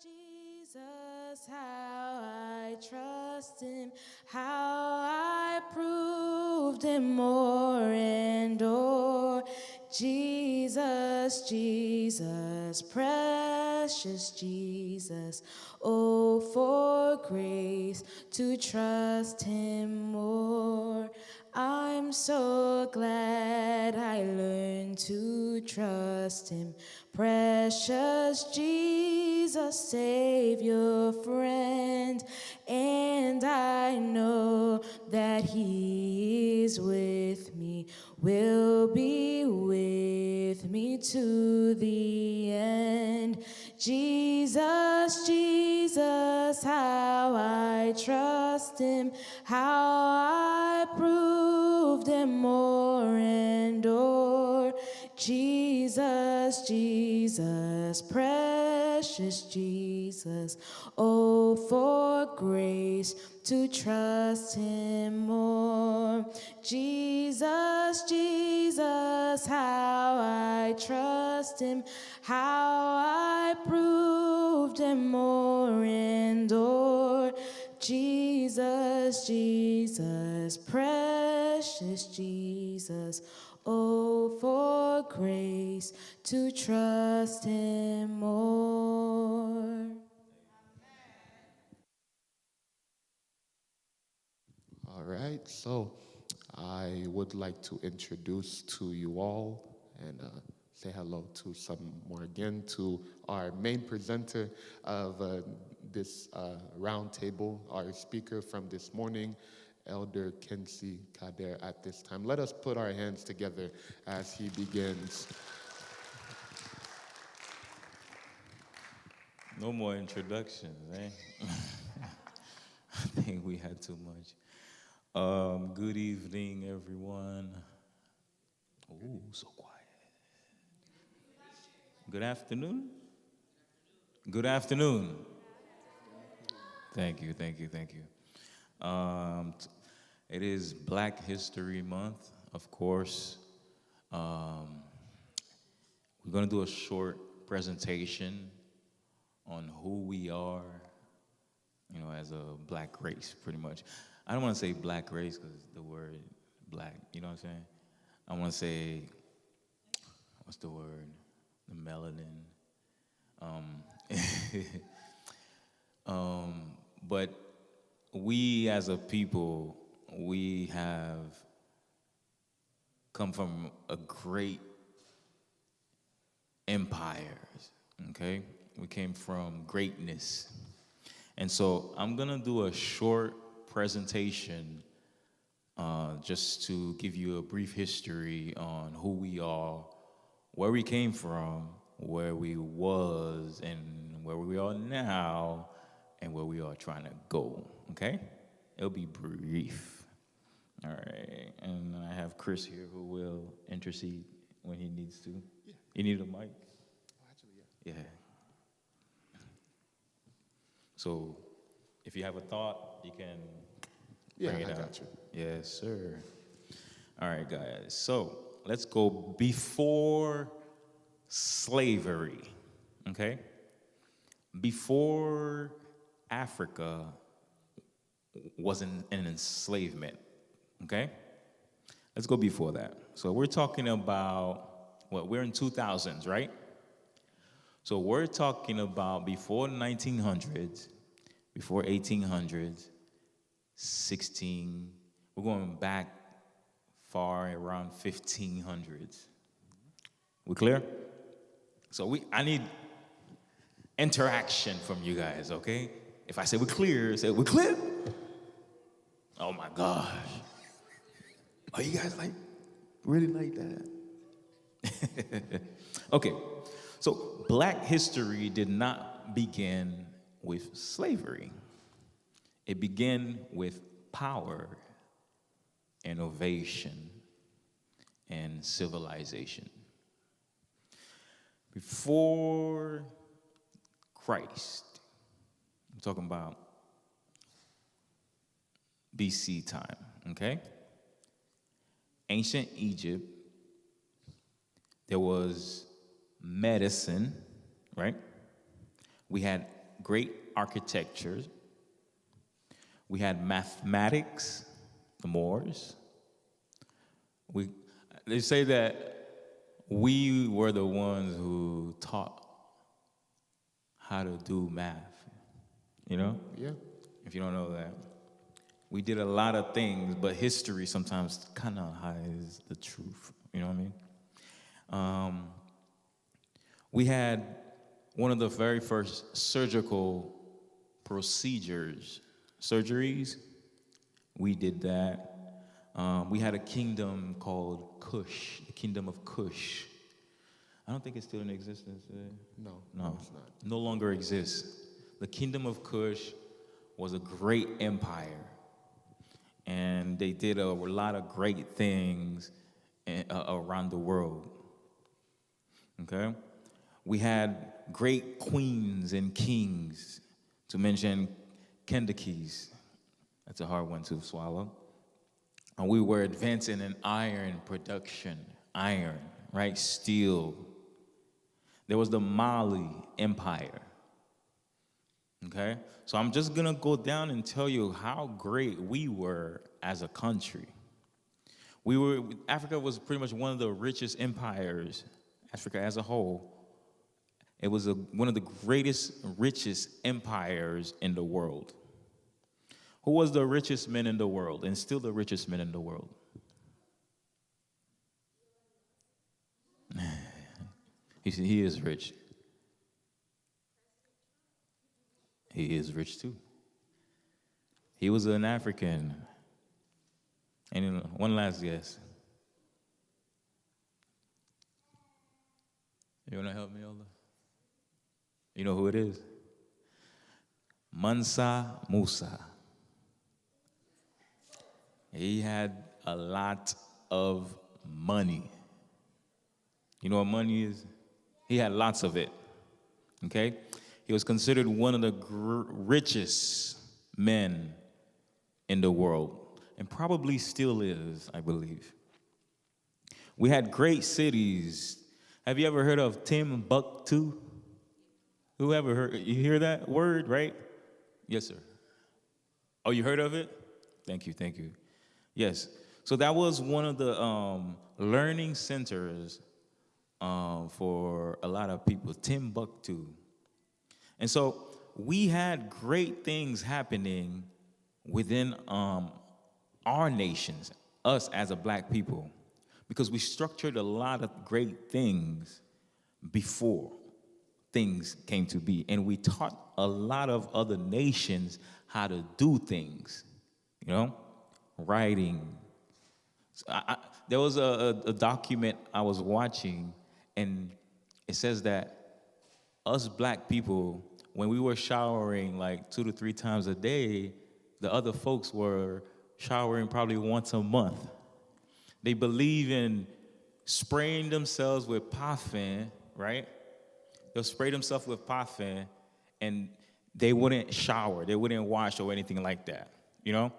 Jesus, how I trust him, how I proved him more and more. Jesus, Jesus, precious Jesus, oh, for grace to trust him more. I'm so glad I learned to trust him. Precious Jesus, Savior, friend, and I know that he is with me, will be with me to the end. Jesus, Jesus, how I trust him, how I proved him more and more. Jesus, Jesus, precious Jesus, oh, for grace to trust him more. Jesus, Jesus, how I trust him, how I proved him more and more. Jesus, Jesus, precious Jesus, oh, for grace to trust him more. All right, so I would like to introduce to you all and say hello to some more again to our main presenter of this round table, our speaker from this morning, Elder Kensi Kader. At this time, let us put our hands together as he begins. No more introductions, eh? I think we had too much. Good evening, everyone. Ooh, so quiet. Good afternoon. Good afternoon. Thank you, thank you, thank you. It is Black History Month, of course. We're going to do a short presentation on who we are, you know, as a black race, pretty much. I don't want to say black race because the word black, you know what I'm saying? I want to say, what's the word? The melanin. But we as a people, we have come from a great empires, okay? We came from greatness. And so I'm gonna do a short presentation just to give you a brief history on who we are, where we came from, where we was, and where we are now, and where we are trying to go, okay? It'll be brief. All right, and I have Chris here who will intercede when he needs to. Yeah. You need a mic? Oh, actually, yeah. Yeah. So if you have a thought, you can bring it I out. got you. Yes, sir. All right, guys. So let's go before slavery, okay? Before Africa was an enslavement, okay? Let's go before that. So we're talking about, we're in 2000s, right? So we're talking about before 1900s, before 1800s, 16, we're going back far around 1500s. We clear? So I need interaction from you guys, okay? If I say we're clear, say we're clear. Oh my gosh. Are you guys really like that? Okay, so Black history did not begin with slavery. It began with power, innovation, and civilization. Before Christ, I'm talking about BC time, okay? Ancient Egypt, there was medicine, right? We had great architecture. We had mathematics, the Moors. They say that we were the ones who taught how to do math, you know? Yeah. If you don't know that. We did a lot of things, but history sometimes kind of hides the truth, you know what I mean? We had one of the very first surgical surgeries. We did that. We had a kingdom called Kush, the kingdom of Kush. I don't think it's still in existence today. No, it's not. No longer exists. The kingdom of Kush was a great empire, and they did a lot of great things around the world. Okay? We had great queens and kings, to mention Candace. That's a hard one to swallow. And we were advancing in iron production, right? Steel. There was the Mali Empire. Okay? So I'm just gonna go down and tell you how great we were as a country. Africa was pretty much one of the richest empires, Africa as a whole. It was one of the richest empires in the world. Who was the richest man in the world and still the richest man in the world? He is rich. He is rich too. He was an African. And one last guess. You want to help me, Ola? You know who it is? Mansa Musa. He had a lot of money. You know what money is? He had lots of it, okay? He was considered one of the richest men in the world, and probably still is, I believe. We had great cities. Have you ever heard of Timbuktu? Who ever heard? You hear that word, right? Yes, sir. Oh, you heard of it? Thank you. Yes. So that was one of the learning centers for a lot of people, Timbuktu. And so we had great things happening within our nations, us as a black people, because we structured a lot of great things before things came to be. And we taught a lot of other nations how to do things, you know, writing. So there was a document I was watching, and it says that us black people, when we were showering like 2 to 3 times a day, the other folks were showering probably once a month. They believe in spraying themselves with parfum, right? They'll spray themselves with parfum, and they wouldn't shower, they wouldn't wash or anything like that, you know?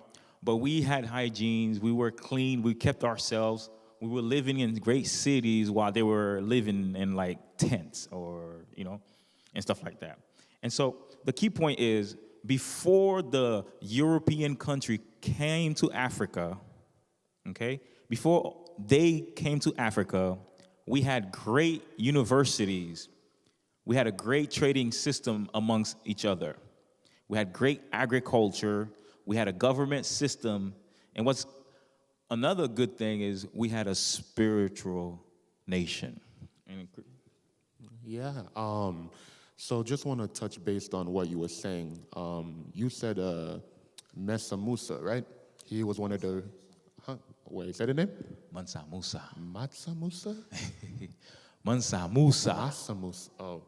But we had hygienes, we were clean, we kept ourselves, we were living in great cities while they were living in like tents or, you know, and stuff like that. And so the key point is, before the European country came to Africa, okay, before they came to Africa, we had great universities. We had a great trading system amongst each other. We had great agriculture. We had a government system. And what's another good thing is we had a spiritual nation. Yeah. So just want to touch based on what you were saying. You said Mansa Musa, right? He was one of the... Wait, is that the name? Mansa Musa. Mansa Musa? Mansa Musa. Mansa Musa. Oh.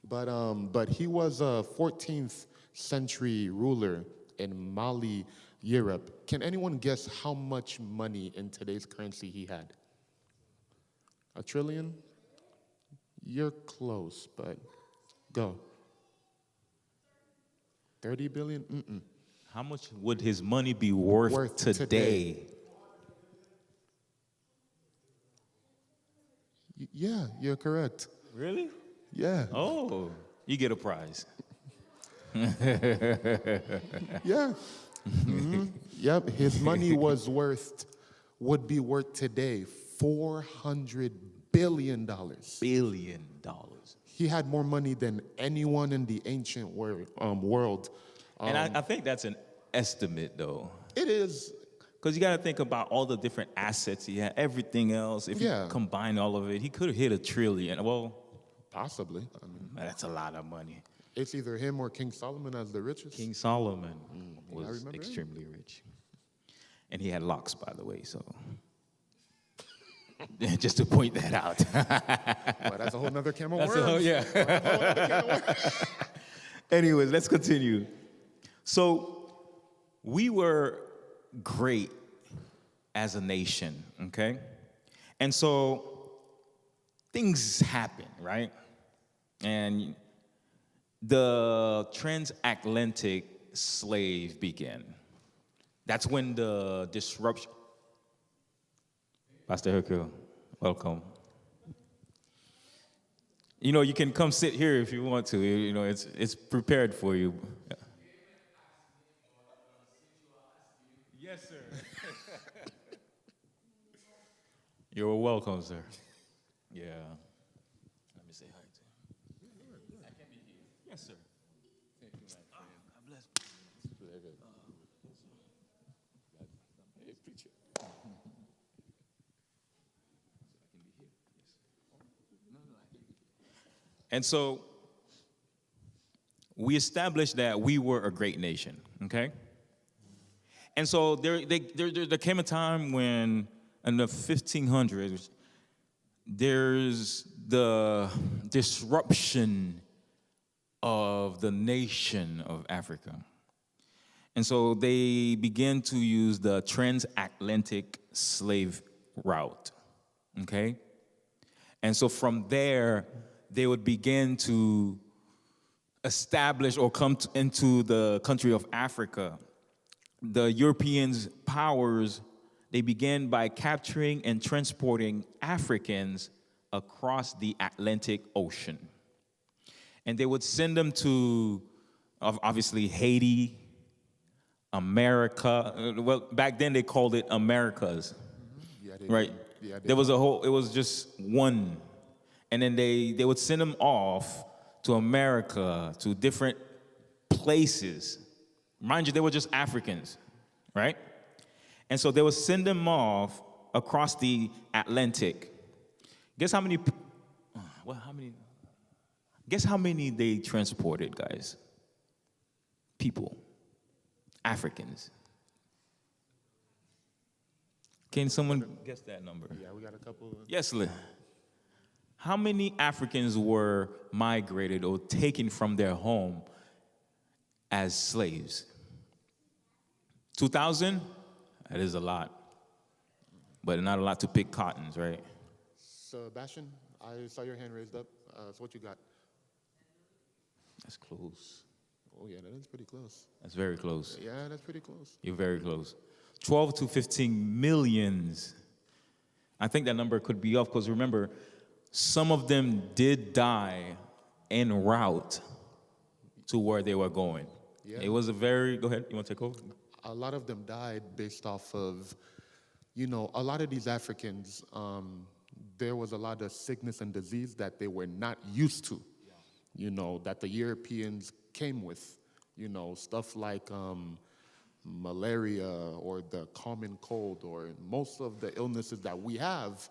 But he was a 14th century ruler in Mali, Europe. Can anyone guess how much money in today's currency he had? $1 trillion? You're close, but go. 30 billion? Mm-mm. How much would his money be worth today? Yeah, you're correct. Really? Yeah. Oh, you get a prize. Yeah. Yep. His money would be worth today $400 billion. $1 billion. He had more money than anyone in the ancient world. And I think that's an estimate, though. It is. Because you got to think about all the different assets he had, everything else. If you combine all of it, he could have hit $1 trillion. Well, possibly. I mean, that's a lot of money. it's either him or King Solomon as the richest. King Solomon was extremely rich. And he had locks, by the way, so. Just to point that out. But that's a whole nother can of worms. Yeah. Anyways, let's continue. So we were great as a nation, okay? And so things happen, right? And the transatlantic slave began. That's when the disruption. Pastor Hercule, welcome. You know, you can come sit here if you want to. You know, it's prepared for you. Yes, sir. You're welcome, sir. Yeah. Let me say hi to you. I can be here. Yes, sir. God bless. Hey, preacher. And so we established that we were a great nation, okay? And so there came a time when, in the 1500s, there's the disruption of the nation of Africa. And so they began to use the transatlantic slave route, okay? And so from there, they would begin to establish or come into the country of Africa. The Europeans' powers, they began by capturing and transporting Africans across the Atlantic Ocean. And they would send them to, obviously, Haiti, America. Well, back then they called it Americas, right? Yeah, there was it was just one. And then they would send them off to America, to different places. Mind you, they were just Africans, right? And so they would send them off across the Atlantic. Guess how many they transported, guys? People. Africans. Can someone guess that number? Yeah, we got a couple. Yes, Lee. How many Africans were migrated or taken from their home as slaves? 2,000? That is a lot. But not a lot to pick cottons, right? Sebastian, I saw your hand raised up. So what you got? That's close. Oh, yeah, that is pretty close. That's very close. Yeah, that's pretty close. You're very close. 12 to 15 millions. I think that number could be off because remember, some of them did die en route to where they were going. Yeah. It was a very, go ahead, you want to take over? A lot of them died based off of, you know, a lot of these Africans, there was a lot of sickness and disease that they were not used to, you know, that the Europeans came with, you know, stuff like malaria or the common cold or most of the illnesses that we have.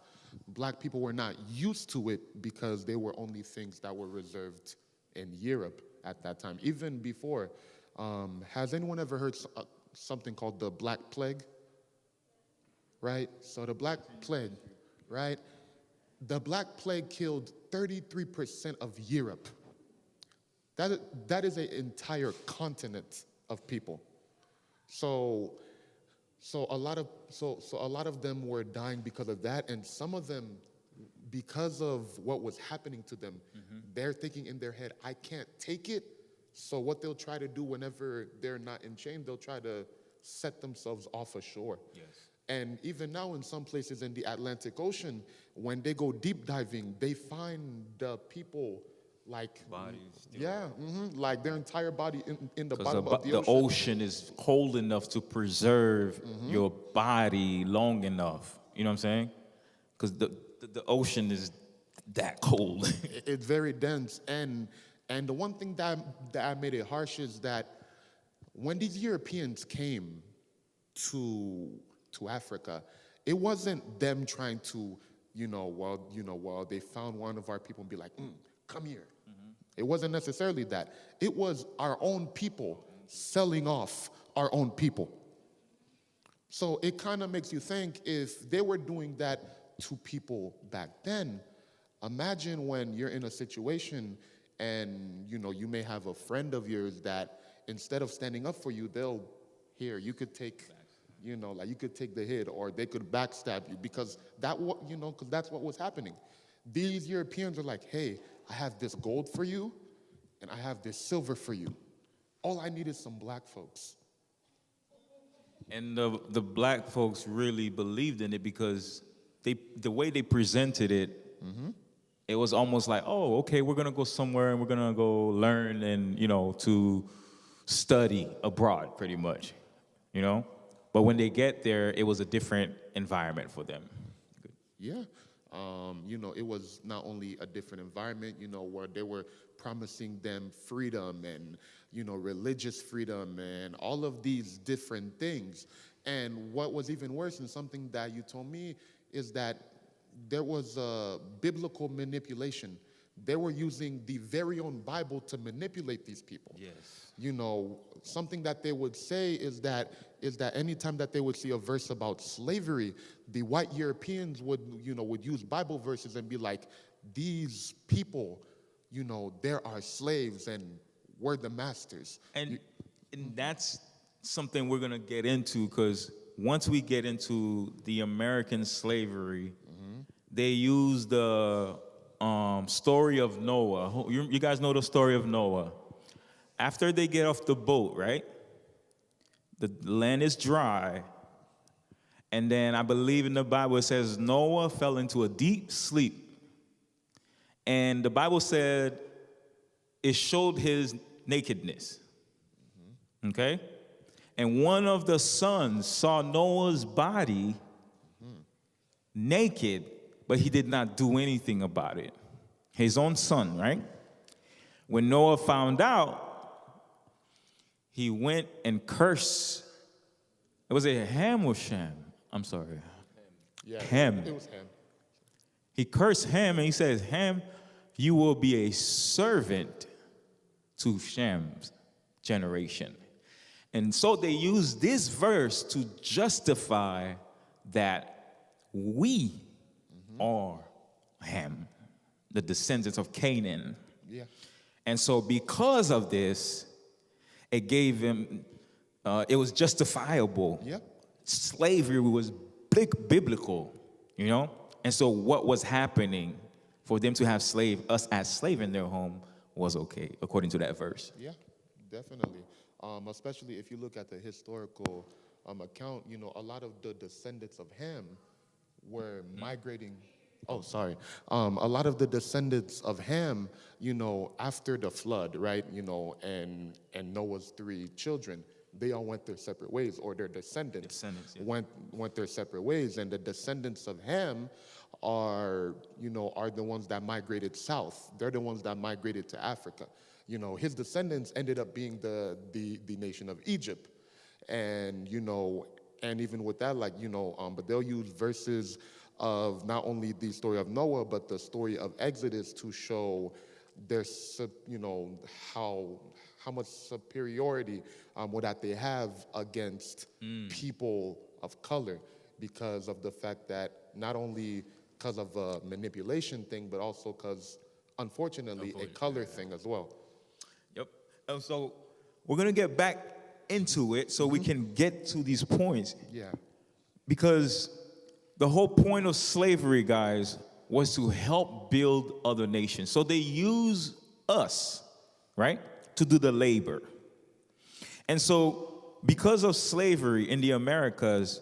Black people were not used to it because they were only things that were reserved in Europe at that time. Even before, has anyone ever heard something called the Black Plague? Right? So the Black Plague, right? The Black Plague killed 33% of Europe. That is an entire continent of people. So a lot of them were dying because of that, and some of them, because of what was happening to them, they're thinking in their head, I can't take it. So what they'll try to do whenever they're not in chains, they'll try to set themselves off ashore. Yes. And even now in some places in the Atlantic Ocean, when they go deep diving, they find the people like Bodies still- yeah, like their entire body in the Because bottom of the the ocean. ocean is cold enough to preserve your body long enough. You know what I'm saying? Because the ocean is that cold. It's very dense, and the one thing that made it harsh is that when these Europeans came to Africa, it wasn't them trying to, well, they found one of our people and be like, come here. It wasn't necessarily that. It was our own people selling off our own people. So it kind of makes you think, if they were doing that to people back then, imagine when you're in a situation and, you may have a friend of yours that instead of standing up for you, you could take, you could take the hit, or they could backstab you, because because that's what was happening. These Europeans are like, hey, I have this gold for you, and I have this silver for you. All I need is some black folks. And the black folks really believed in it because the way they presented it, it was almost like, oh, okay, we're gonna go somewhere and we're gonna go learn and to study abroad, pretty much, But when they get there, it was a different environment for them. Yeah. It was not only a different environment, where they were promising them freedom and, religious freedom and all of these different things. And what was even worse, and something that you told me, is that there was biblical manipulation. They were using the very own Bible to manipulate these people. Yes. Something that they would say is that anytime that they would see a verse about slavery, the white Europeans would use Bible verses and be like, these people, they're our slaves and we're the masters. And that's something we're gonna get into, because once we get into the American slavery, they use the story of Noah. You guys know the story of Noah. After they get off the boat, right? The land is dry. And then I believe in the Bible it says Noah fell into a deep sleep. And the Bible said it showed his nakedness. Okay? And one of the sons saw Noah's body naked, but he did not do anything about it. His own son, right? When Noah found out, he went and cursed. Was it Ham or Shem? I'm sorry. Yeah, Ham. It was Ham. He cursed Ham and he says, Ham, you will be a servant to Shem's generation. And so they use this verse to justify that we are Ham, the descendants of Canaan. Yeah. And so because of this, it gave him, it was justifiable. Yeah. Slavery was biblical, And so what was happening for them to have us as slave in their home was okay, according to that verse. Yeah, definitely. Especially if you look at the historical account, a lot of the descendants of Ham were migrating. Oh, sorry. A lot of the descendants of Ham, after the flood, right, and Noah's 3 children, they all went their separate ways, or their descendants Yeah. went their separate ways. And the descendants of Ham are the ones that migrated south. They're the ones that migrated to Africa. His descendants ended up being the nation of Egypt. And, and even with that, but they'll use verses of not only the story of Noah, but the story of Exodus to show their, how much superiority that they have against people of color, because of the fact that not only because of a manipulation thing, but also because, unfortunately, a color thing as well. Yep. So we're going to get back into it so we can get to these points. Yeah. Because the whole point of slavery, guys, was to help build other nations. So they use us, right, to do the labor. And so because of slavery in the Americas,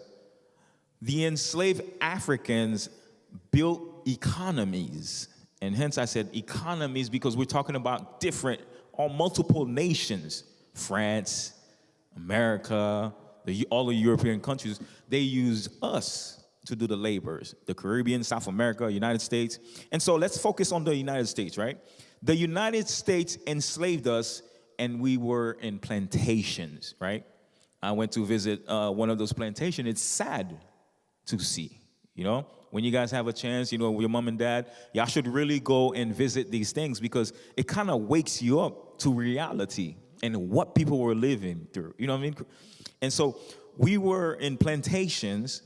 the enslaved Africans built economies And hence I said economies, because we're talking about different or multiple nations. France, America, all the European countries, they use us to do the labors. The Caribbean, South America, United States. And so let's focus on the United States, right? The United States enslaved us, and we were in plantations, right? I went to visit one of those plantations. It's sad to see, you know? When you guys have a chance, you know, with your mom and dad, y'all should really go and visit these things, because it kind of wakes you up to reality and what people were living through, you know what I mean? And so we were in plantations.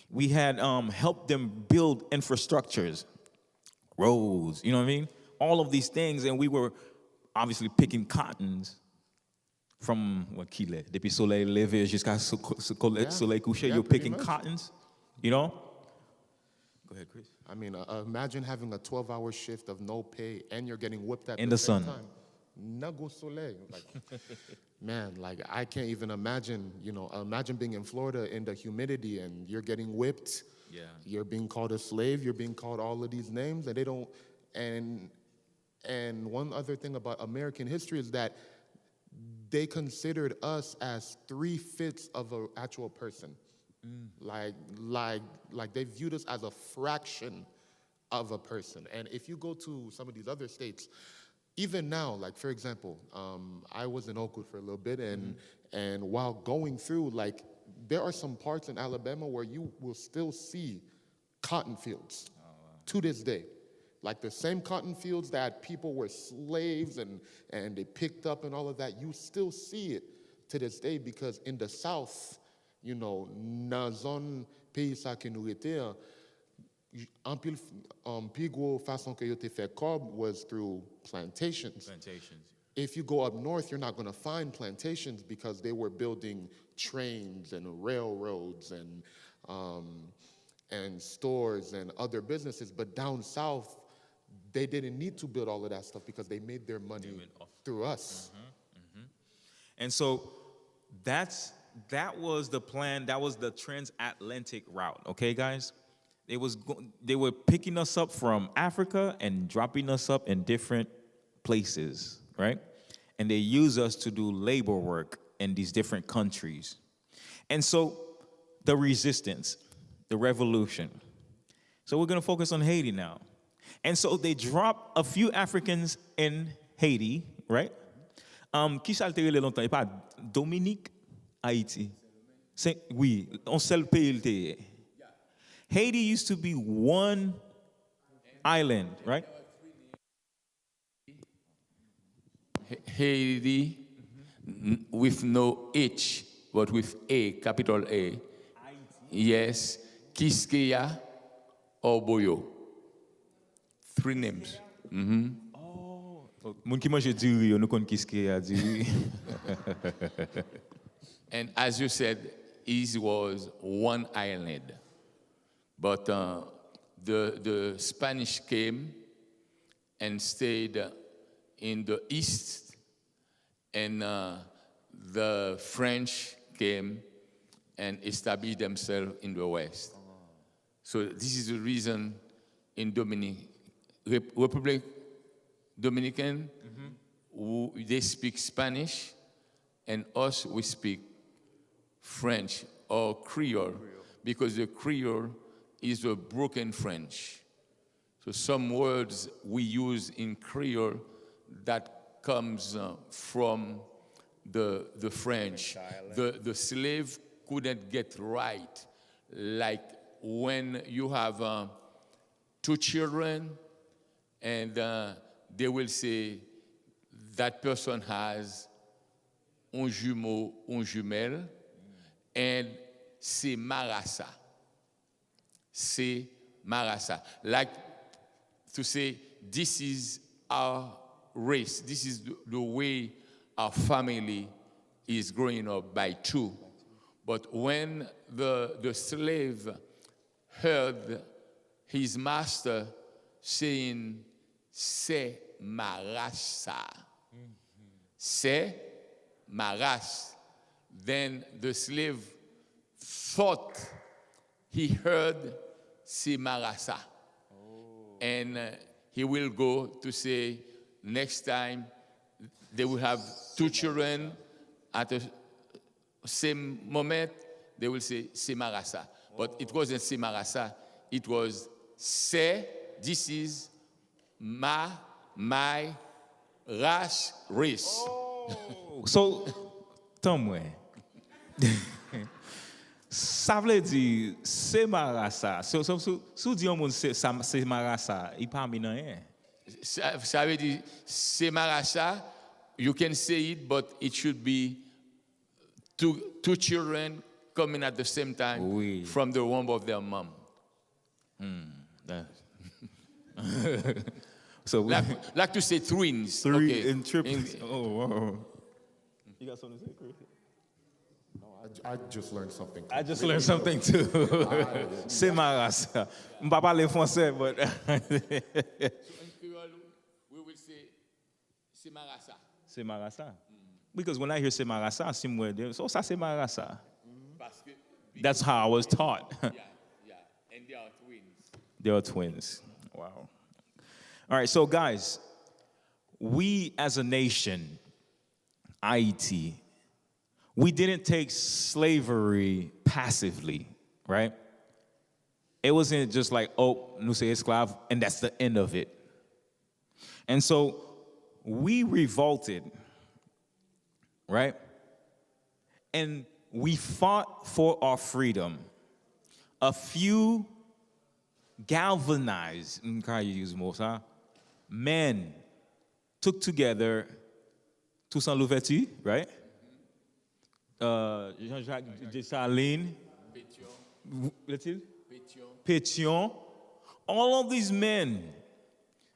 We had helped them build infrastructures, roads, you know what I mean? All of these things, and we were obviously picking cottons from what qu'il est, depuis soleil levé jusqu'à soleil couché, you're picking cottons, you know? Go ahead, Chris. I mean, imagine having a 12-hour shift of no pay and you're getting whipped at in the sun. same time. Nago soleil. Like, man, like I can't even imagine, you know, imagine being in Florida in the humidity and you're getting whipped. Yeah. You're being called a slave. You're being called all of these names, and they don't. And one other thing about American history is that they considered us as 3/5 of an actual person. Like they viewed us as a fraction of a person. And if you go to some of these other states, even now, like for example, I was in Oakwood for a little bit, and while going through, like there are some parts in Alabama where you will still see cotton fields to this day. Like the same cotton fields that people were slaves and they picked up and all of that, you still see it to this day, because in the South, you know, na zone pays sa ke nou rete, en pile pi gros façon que yo te fait cob was through plantations. If you go up north, you're not going to find plantations because they were building trains and railroads and stores and other businesses. But down south, they didn't need to build all of that stuff because they made their money through us. And so that was the plan. That was the transatlantic route. Okay, guys? They were picking us up from Africa and dropping us up in different places, right? And they use us to do labor work in these different countries. And so the resistance, the revolution. So we're going to focus on Haiti now. And so they drop a few Africans in Haiti, right? Qui ça altéré longtemps? Et pas Dominique, Haïti. Oui, on seul pays. Haiti used to be one island, right? Haiti, with no H, but with A, capital A. Yes, Kiskeya or Boyo. 3 names. Moun ki manje diri, yo nou kon Kiskeya diri. And as you said, it was one island. But the Spanish came and stayed in the east, and the French came and established themselves in the west. So this is the reason in Republic Dominican, they speak Spanish, and us, we speak French or Creole, because the Creole is a broken French. So some words we use in Creole that comes from the French. The slave couldn't get right. Like when you have 2 children and they will say that person has un jumeau, un jumelle, and c'est marasa. C'est marasa. Like to say, this is our race. This is the way our family is growing up by 2. But when the slave heard his master saying, c'est marasa, c'est maras, then the slave thought he heard c'est marasa. And he will go to say, next time they will have two children at the same moment, they will say, c'est Marassa. But it wasn't c'est Marassa, it was c'est, this is my race. Oh, so, Tom, ça veut dire c'est Marassa. Si dit on c'est Marassa, il pas mis rien. Ça veut dire c'est Marassa. You can say it, but it should be two children coming at the same time from the womb of their mom. So like to say twins. Three and triplets. Oh, wow. You got something to say, Chris? No, I just learned something. I just learned something too. C'est Marassa. Je ne parle pas le français, but. So in Creole, we will say c'est Marassa. C'est Marassa. Because when I hear c'est Marassa, so ça c'est Marassa. That's how I was taught. Yeah. And they are twins. They are twins. Wow. All right, so guys, we as a nation, Haiti, we didn't take slavery passively, right? It wasn't just like, oh, nous sommes esclaves, and that's the end of it. And so we revolted, right? And we fought for our freedom. A few galvanized, men took together Toussaint, right? Jean-Jacques Dessalines, Pétion, all of these men.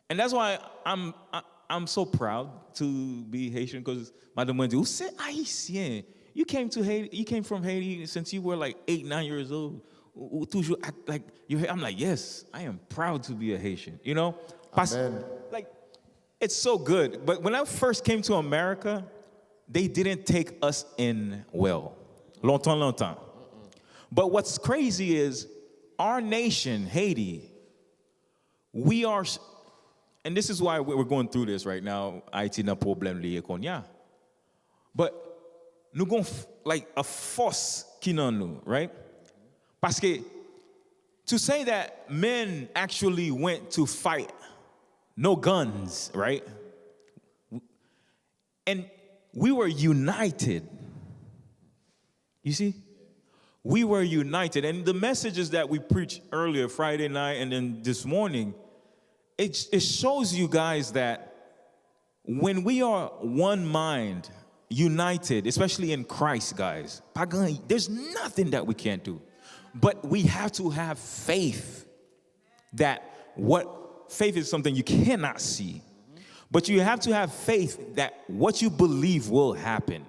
And that's why I'm so proud to be Haitian, because Madame Wendy, who said Haitien? You came to Haiti, you came from Haiti since you were like 8, 9 years old. Toujours act like you're. I'm like, yes, I am proud to be a Haitian. You know, like it's so good. But when I first came to America, they didn't take us in well. Longtemps. But what's crazy is our nation, Haiti, we are, and this is why we're going through this right now. Haiti n'a problème lié con ya. But nous gon like a force qui nan nous, right? Parce que to say that men actually went to fight, no guns, right? And we were united. You see? We were united. And the messages that we preached earlier, Friday night, and then this morning, it shows you guys that when we are one mind, united, especially in Christ, guys, there's nothing that we can't do. But we have to have faith that faith is something you cannot see. But you have to have faith that what you believe will happen.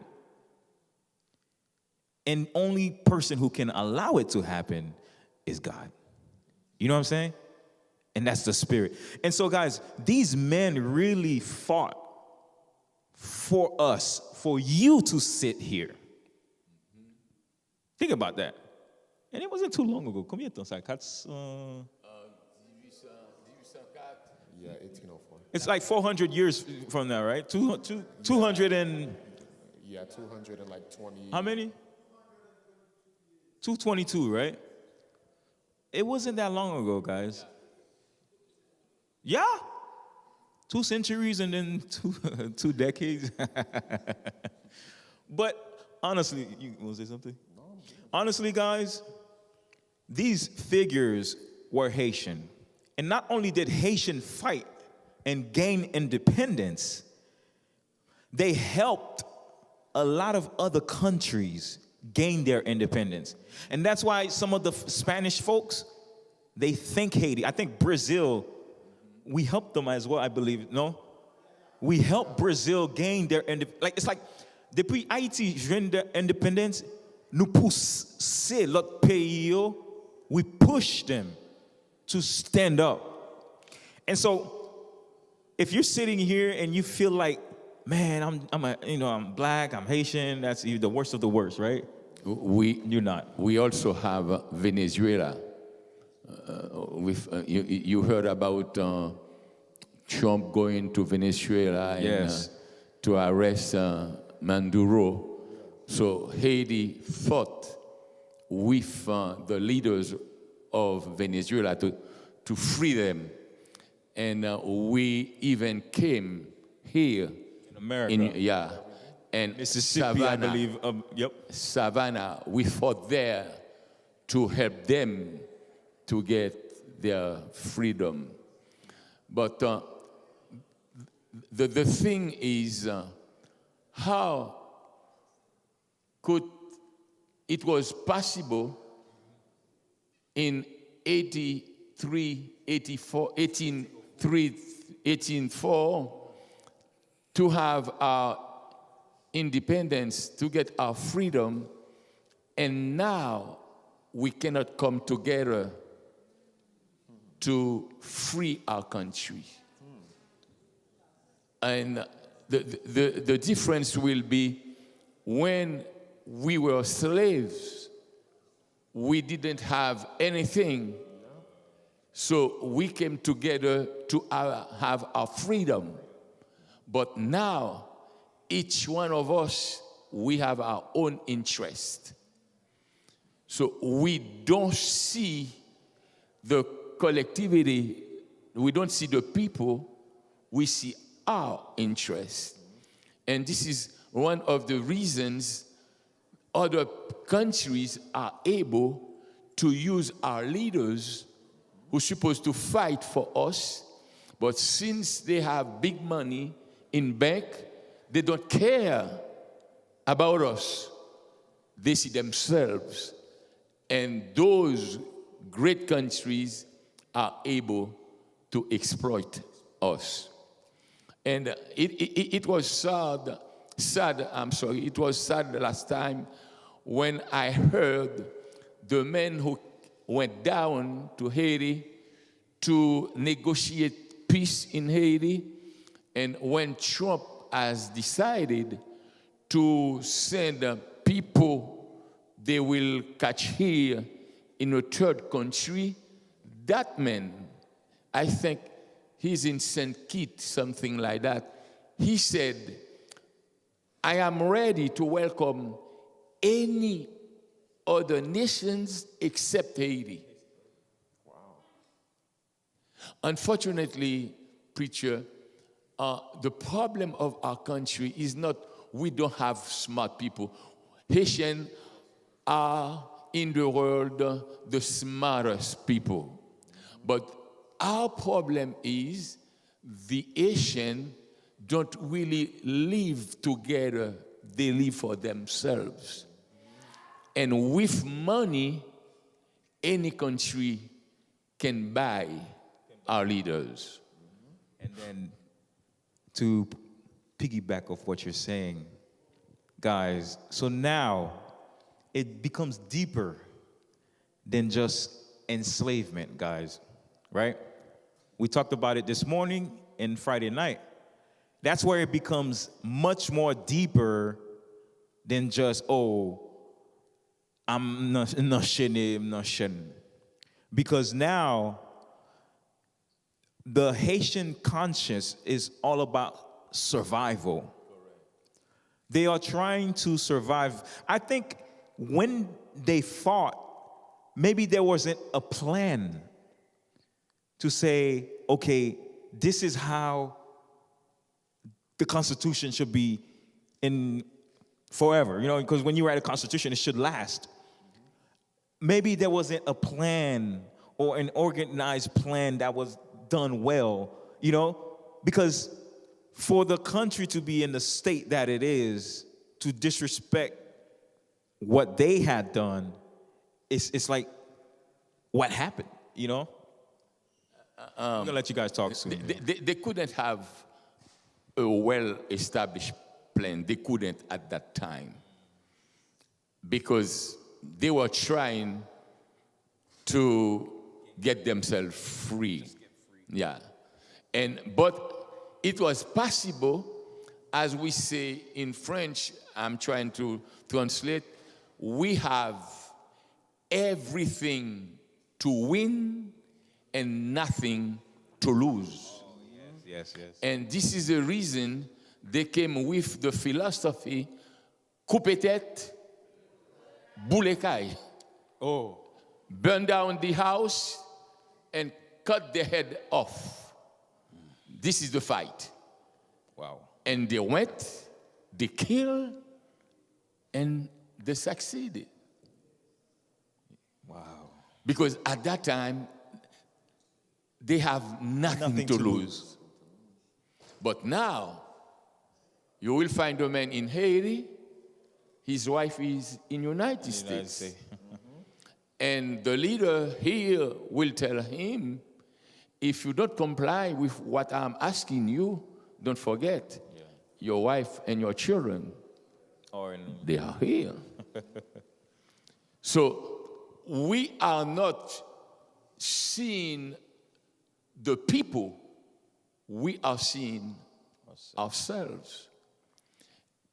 And only person who can allow it to happen is God. You know what I'm saying? And that's the Spirit. And so, guys, these men really fought for us, for you to sit here. Think about that. And it wasn't too long ago. Combien de temps ça? 1804. Yeah, 1804. It's like 400 years from now, right? 200 and... Yeah, 200 and like 20. How many? 222, right? It wasn't that long ago, guys. Yeah. 2 centuries and then 2 decades. But honestly, you want to say something? No. Honestly, guys, these figures were Haitian. And not only did Haitian fight and gain independence, they helped a lot of other countries gain their independence. And that's why some of the Spanish folks, they think Haiti. I think Brazil, we helped them as well, I believe, no? We helped Brazil gain their independence. It's like, depuis Haïti joint their independence, nous pousser l'autre pays, we push them to stand up. And so, if you're sitting here and you feel like, man, I'm black, I'm Haitian, that's the worst of the worst, right? You're not. We also have Venezuela. You heard about Trump going to Venezuela Yes. and to arrest Maduro. So Haiti fought with the leaders of Venezuela to free them. And we even came here In America. and Mississippi, Savannah, I believe. Yep. Savannah, we fought there to help them to get their freedom. But the thing is, how could it was possible in 1804 to have our independence, to get our freedom, and now we cannot come together to free our country. And the difference will be when we were slaves, we didn't have anything. So we came together to have our freedom. But now, each one of us, we have our own interest. So we don't see the collectivity, we don't see the people, we see our interest. And this is one of the reasons other countries are able to use our leaders who are supposed to fight for us, but since they have big money in bank, they don't care about us. They see themselves. And those great countries are able to exploit us. And it was sad, it was sad the last time when I heard the men who went down to Haiti to negotiate peace in Haiti, and when Trump has decided to send people they will catch here in a third country, that man, I think he's in St. Kitts, something like that, he said, I am ready to welcome any other nations except Haiti. Wow. Unfortunately, preacher, the problem of our country is not we don't have smart people. Haitians are in the world the smartest people. But our problem is the Haitians don't really live together. They live for themselves. And with money, any country can buy our leaders. And then to piggyback off what you're saying, guys, so now it becomes deeper than just enslavement, guys, right? We talked about it this morning and Friday night. That's where it becomes much more deeper than just, oh, I'm not shitting. Because now the Haitian conscience is all about survival. Correct. They are trying to survive. I think when they fought, maybe there wasn't a plan to say, okay, this is how the Constitution should be in forever, because when you write a Constitution, it should last. Maybe there wasn't a plan or an organized plan that was done well, because for the country to be in the state that it is, to disrespect what they had done, it's like, what happened, I'm going to let you guys talk soon. They couldn't have a well-established plan. They couldn't at that time because they were trying to get themselves free. Yeah. But it was possible, as we say in French, I'm trying to translate, we have everything to win and nothing to lose. Yes, yes. And this is the reason they came with the philosophy, coupe tête, boule caille. Oh. Burn down the house and cut the head off. This is the fight. Wow. And they went, they killed, and they succeeded. Wow. Because at that time, they have nothing to lose. But now, you will find a man in Haiti, his wife is in United States. And the leader here will tell him, if you don't comply with what I'm asking you, don't forget, your wife and your children, they are here. So we are not seeing the people, we are seeing ourselves.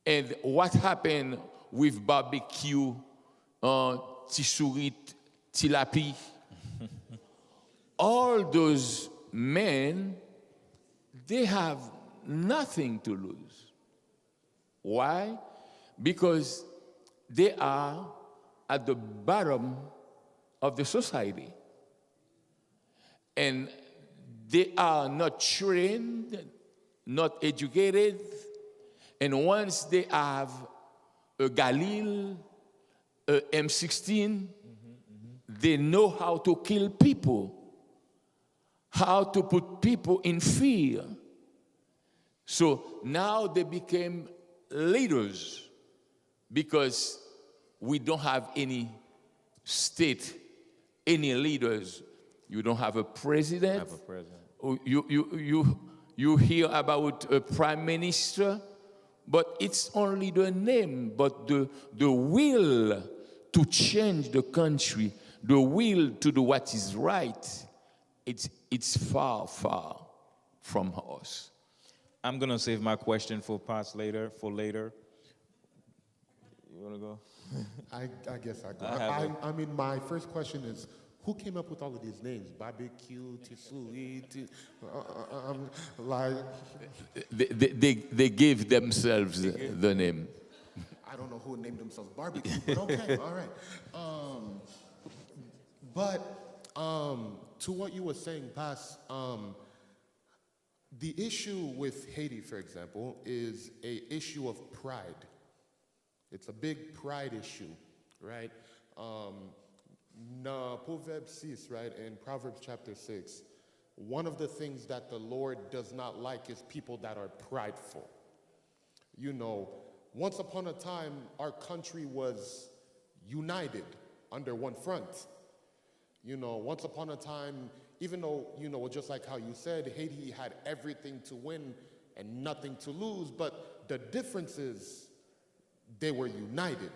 And what happened with barbecue, Toussaint, tilapia, all those men, they have nothing to lose. Why? Because they are at the bottom of the society. And they are not trained, not educated. And once they have a Galil, a M16, they know how to kill people, how to put people in fear. So now they became leaders because we don't have any state, any leaders. You don't have a president. Have a president. You hear about a prime minister, but it's only the name, but the will to change the country, the will to do what is right, it's far, far from us. I'm going to save my question for later. You want to go? I guess I go. I I mean, my first question is, who came up with all of these names? Barbecue, Toussaint, like... They gave themselves the name. I don't know who named themselves barbecue, but okay, all right. But to what you were saying, Pas, the issue with Haiti, for example, is an issue of pride. It's a big pride issue, right? Proverbs 6, right, in Proverbs chapter 6, one of the things that the Lord does not like is people that are prideful. You know, once upon a time, our country was united under one front. You know, once upon a time, even though, you know, just like how you said, Haiti had everything to win and nothing to lose, but the difference is they were united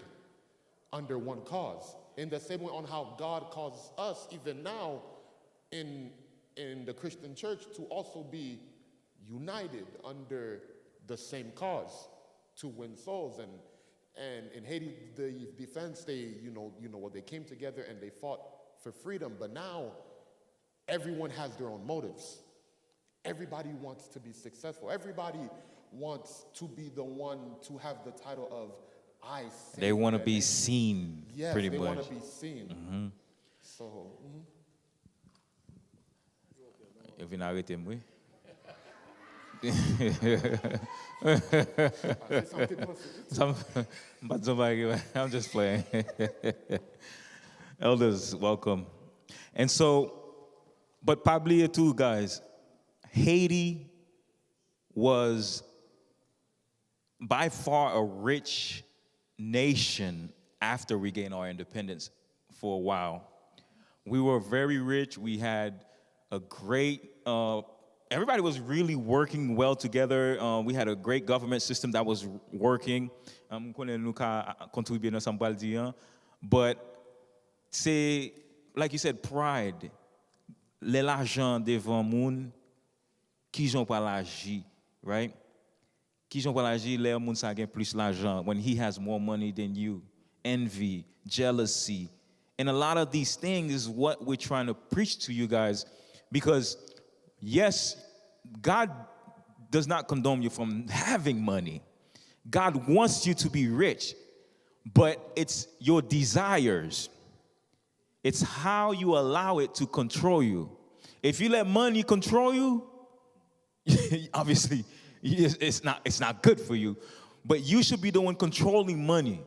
under one cause. In the same way on how God calls us, even now, in the Christian church, to also be united under the same cause, to win souls. And in Haiti, the defense, they, you know, they came together and they fought for freedom. But now, everyone has their own motives. Everybody wants to be successful. Everybody wants to be the one to have the title of I say. They want to be seen, yes, pretty they much. want to be seen. Mm-hmm. So, If you not with him, we. I'm just playing. Elders, welcome. And so, but probably too, guys, Haiti was by far a rich nation after we gained our independence for a while. We were very rich. We had a great, everybody was really working well together. We had a great government system that was working. But c'est, like you said, pride. L'argent devant moun, qui j'en pas l'agi, right? Qui j'en pas l'agi, les moun sa gen plus l'argent when he has more money than you. Envy, jealousy. And a lot of these things is what we're trying to preach to you guys. Because, yes, God does not condone you from having money. God wants you to be rich, but it's your desires. It's how you allow it to control you. If you let money control you, obviously it's not good for you. But you should be the one controlling money.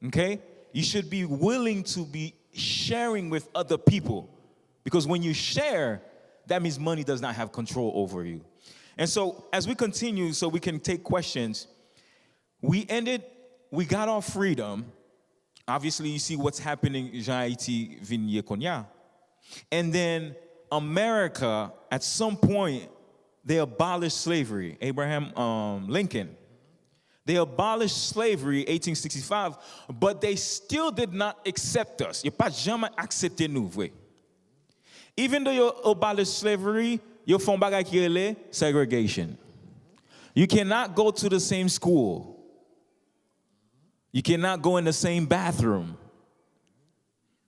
Okay? You should be willing to be sharing with other people. Because when you share, that means money does not have control over you. And so as we continue, so we can take questions, we got our freedom. Obviously, you see what's happening in Haiti, Vigny, Konya. And then America, at some point, they abolished slavery. Abraham Lincoln. They abolished slavery 1865, but they still did not accept us. Ils n'ont pas jamais accepté nous, vrai. Even though you abolish slavery, you font bagay qui est segregation. You cannot go to the same school. You cannot go in the same bathroom.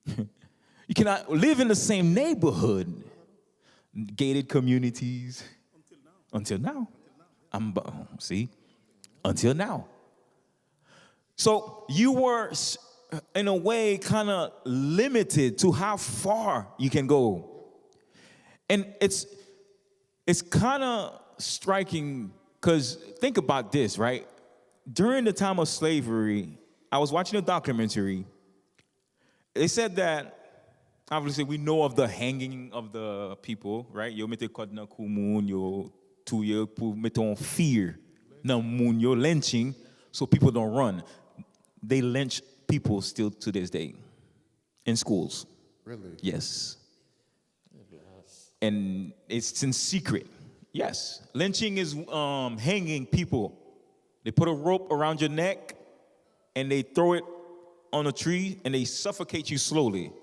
You cannot live in the same neighborhood. Gated communities. Until now. See? Until now. So you were, in a way, kind of limited to how far you can go. And it's kind of striking, because think about this, right? During the time of slavery, I was watching a documentary. They said that, obviously, we know of the hanging of the people, right? Yo mette code na kumun, yo touye pour mettre en fear. Na moun yo lynching, so people don't run. They lynch people still to this day in schools. Really? Yes. And it's in secret. Yes. Lynching is hanging people. They put a rope around your neck and they throw it on a tree and they suffocate you slowly.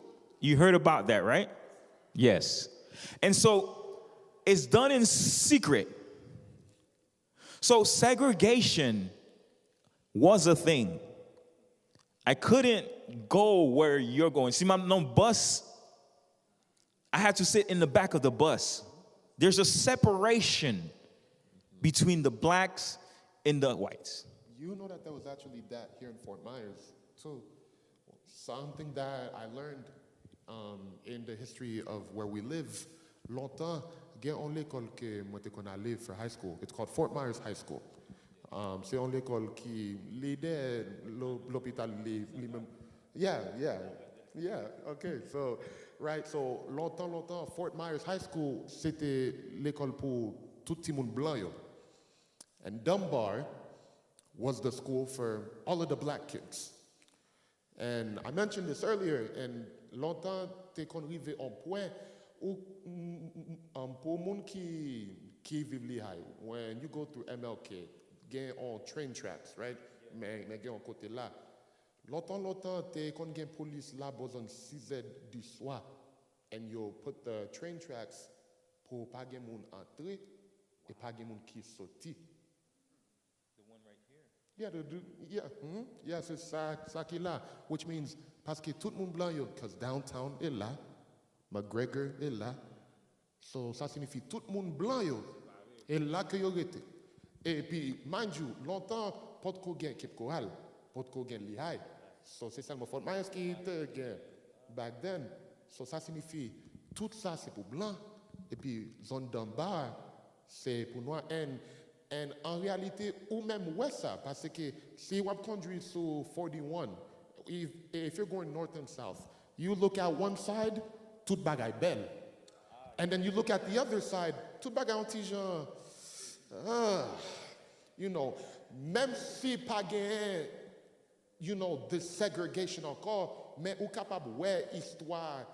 You heard about that, right? Yes. And so it's done in secret. So segregation was a thing. I couldn't go where you're going. See, my no bus, I had to sit in the back of the bus. There's a separation between the blacks and the whites. You know that there was actually that here in Fort Myers, too. Something that I learned in the history of where we live. Longtemps, il y a une école que moi te connais aller for high school. It's called Fort Myers High School. C'est une école qui l'idée l'hôpital yeah, okay. So, right, so longtemps, Fort Myers High School, c'était l'école pour tout le monde blanc yo. And Dunbar was the school for all of the black kids. And I mentioned this earlier, and longtemps, t'es qu'on arrive en point où pour moun qui vivent li high, when you go through MLK, get on train tracks, right? Mais get on côté là. Longtemps, t'es qu'on gen police là on 6h du soir, and you put the train tracks pour pas gen moun entrer et pas gen moun qui sorti. Yeah, c'est ça qui est là, which means parce que tout le monde blanc, because downtown est là, McGregor est là, so ça signifie tout le monde blanc est là que yo rete. Et puis, mind you, longtemps, pas de gain Cape Coral, pas de gain Lehigh, so c'est seulement Fort Myers qui était gain back then, so ça signifie tout ça c'est pour blanc, et puis zone Dunbar c'est pour noir. And en réalité, ou même ouest ça, parce que si vous conduisez sur 41, if you're going north and south, you look at one side, tout bagay belle. And then you look at the other side, tout bagay anti-gens, you know, même si pas gain, you know, this segregation encore, mais ou capable ouais histoire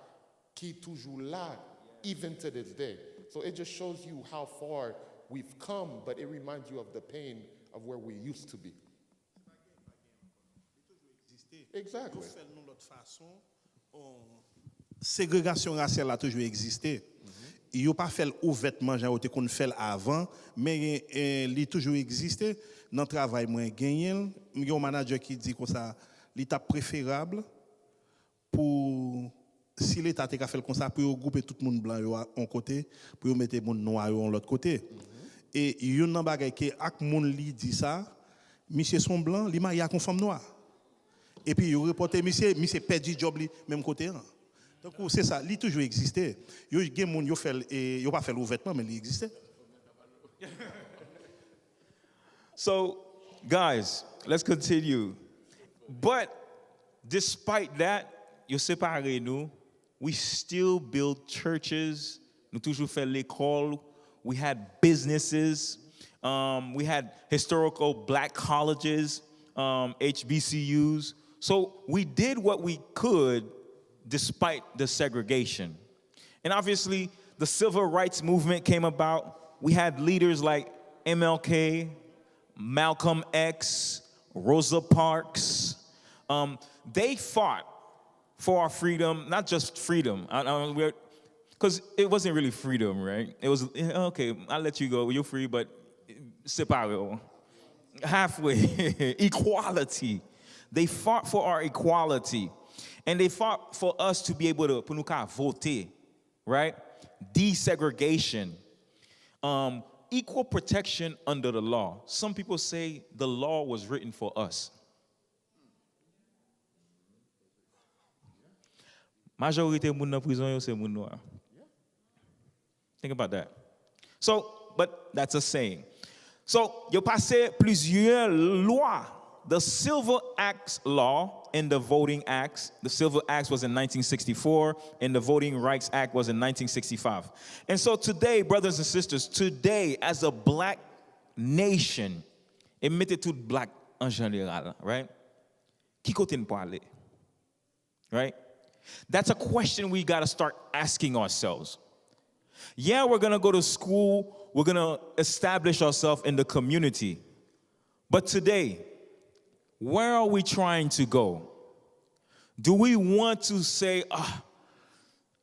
qui toujours là, even to this day. So it just shows you how far we've come, but it reminds you of the pain of where we used to be. Exactly. Ségrégation raciale a toujours existé. Il n'a pas fait ouvertement, j'ai été qu'on fait avant, mais il a toujours existé. Dans le travail, moi, gagné. Il y a un manager qui dit que ça, l'état préférable pour si l'État a fait comme ça, pour regrouper tout le monde blanc en côté, pour mettre les gens noirs en l'autre côté. Et yon nan bagay ke ak moun li dit ça, monsieur son blanc, li marié avec une femme noire. Et puis, il reporté, monsieur perdu job li, même côté. Donc, c'est ça, il toujours existé. Il y a des gens qui pas fait ouvertement, mais il existait. So, guys, let's continue. But despite that, you séparez nous, we still build churches. Nous toujours fait l'école. We had businesses. We had historical black colleges, HBCUs. So we did what we could despite the segregation. And obviously, the civil rights movement came about. We had leaders like MLK, Malcolm X, Rosa Parks. They fought for our freedom, not just freedom. Because it wasn't really freedom, right? It was, okay, I'll let you go. You're free, but séparé. Halfway. Equality. They fought for our equality. And they fought for us to be able to, pour nous voter, right? Desegregation. Equal protection under the law. Some people say the law was written for us. Majorité moun nan prison yo c'est moun noir. Think about that. So, but that's a saying. So, yo passé plusieurs lois. The Civil Acts law and the Voting Acts. The Civil Acts was in 1964 and the Voting Rights Act was in 1965. And so today, brothers and sisters, today as a black nation, et mettez tout black en général, right? Qui côté nous parler? Right? That's a question we got to start asking ourselves. Yeah, we're going to go to school. We're going to establish ourselves in the community. But today, where are we trying to go? Do we want to say,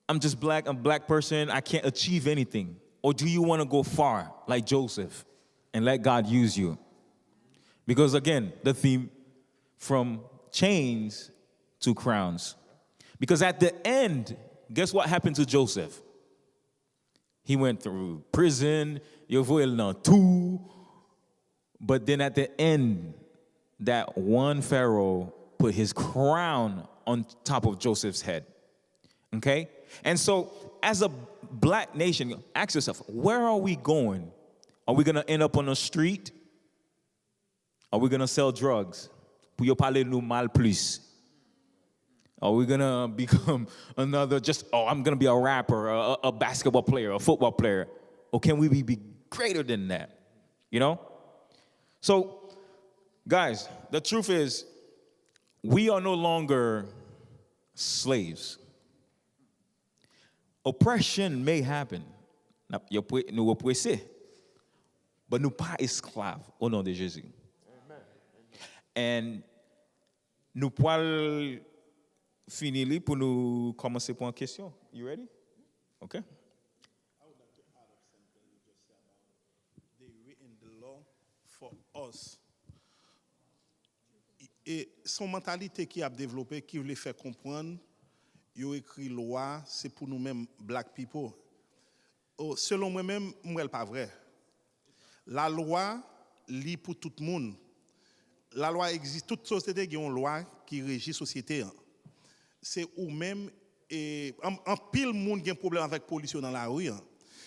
I'm just black, I'm a black person, I can't achieve anything? Or do you want to go far, like Joseph, and let God use you? Because again, the theme, from chains to crowns. Because at the end, guess what happened to Joseph? He went through prison, but then at the end, that one Pharaoh put his crown on top of Joseph's head. Okay? And so, as a black nation, ask yourself, where are we going? Are we going to end up on the street? Are we going to sell drugs? Pour yo parler nous mal plus? Are we going to become another, I'm going to be a rapper, a basketball player, a football player? Or can we be greater than that? You know? So, guys, the truth is, we are no longer slaves. Oppression may happen. Nous oppressés, but nous pas esclaves au nom de Jésus. And nous pouvons finir pour nous commencer pour une question. You ready? Okay. I would like to add up something you just said about they written the law for us. Et son mentalité qui a développé, qui voulait faire comprendre, il a écrit loi, c'est pour nous-mêmes, black people. Oh, selon moi-même, moi, pas vrai. La loi, lit pour tout le monde. La loi existe, toute société qui a une loi qui régit la société. C'est ou même, en pile monde qui a un problème avec la pollution dans la rue.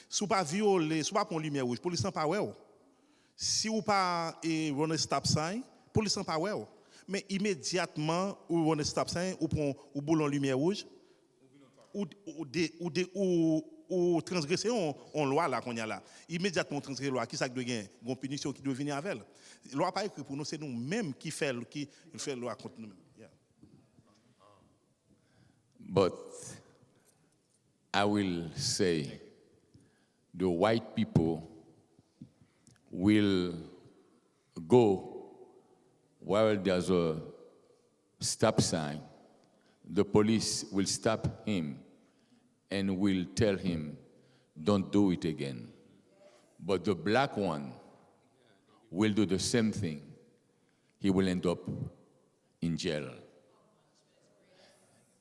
Si vous ne pas violer, si vous ne pas prendre lumière rouge, la police n'est pas ouais. Si vous ne pas run a stop sign, la police n'est pas ouais. Mais immédiatement, ou on stop sign, ou prend ou boulon lumière rouge, ou transgresser en loi là qu'on y a là. Immédiatement transgresser loi, qui ça doit gagner, une punition qui doit venir avec. La loi pas écrit pour nous, c'est nous-mêmes qui fait loi contre nous-mêmes. Yeah. But I will say the white people will go while there's a stop sign. The police will stop him and will tell him, don't do it again. But the black one will do the same thing. He will end up in jail.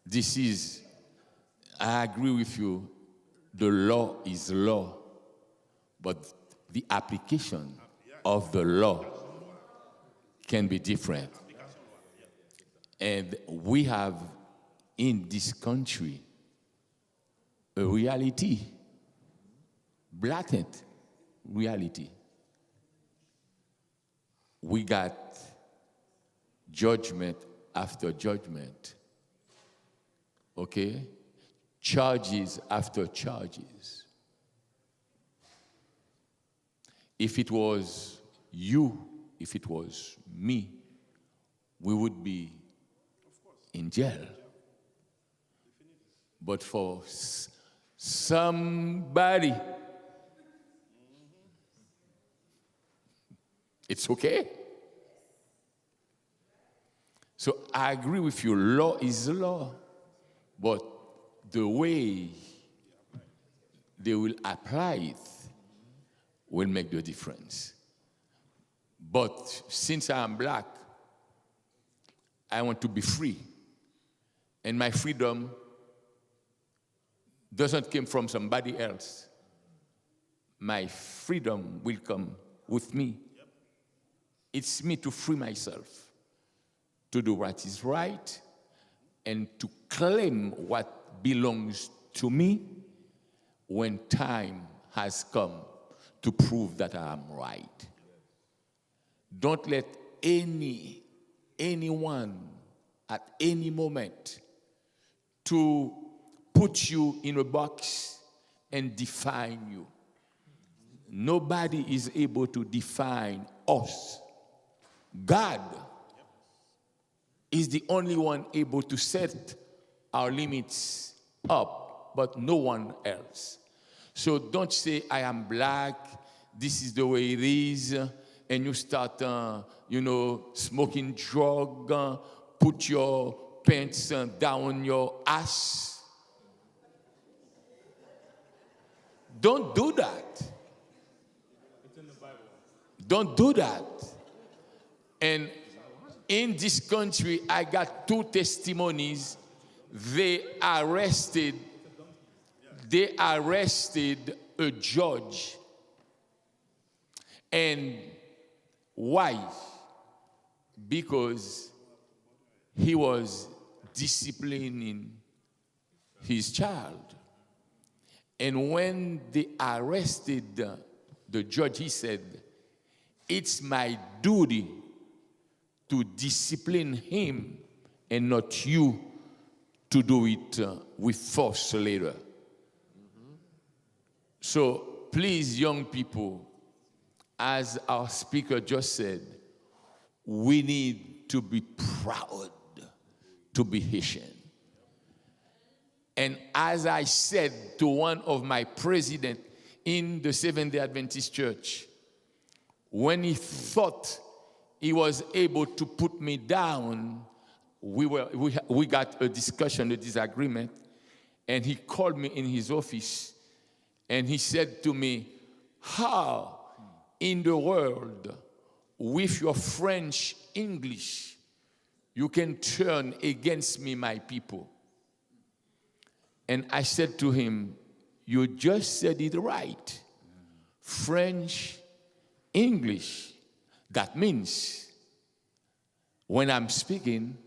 This is, I agree with you, the law is law, but the application of the law can be different. And we have in this country a reality, blatant reality. We got judgment after judgment, okay? Charges after charges. If it was you, if it was me, we would be in jail. But for somebody, it's okay. So I agree with you, law is law, but the way they will apply it will make the difference. But since I am black, I want to be free. And my freedom doesn't come from somebody else. My freedom will come with me. It's me to free myself, to do what is right, and to claim what belongs to me when time has come to prove that I am right. Don't let anyone at any moment to put you in a box and define you. Nobody is able to define us. God is the only one able to set our limits up, but no one else. So don't say, I am black, this is the way it is, and you start, smoking drug, put your pants down your ass. Don't do that. It's in the Bible. Don't do that. And in this country, I got 2 testimonies. They arrested a judge. And why? Because he was disciplining his child. And when they arrested the judge, he said, it's my duty to discipline him and not you to do it with force later. Mm-hmm. So please, young people, as our speaker just said, we need to be proud to be Haitian. And as I said to one of my presidents in the Seventh-day Adventist Church, when he thought he was able to put me down, we got a discussion, a disagreement, and he called me in his office, and he said to me, how in the world, with your French English, you can turn against me, my people? And I said to him, you just said it right. French, English. That means when I'm speaking,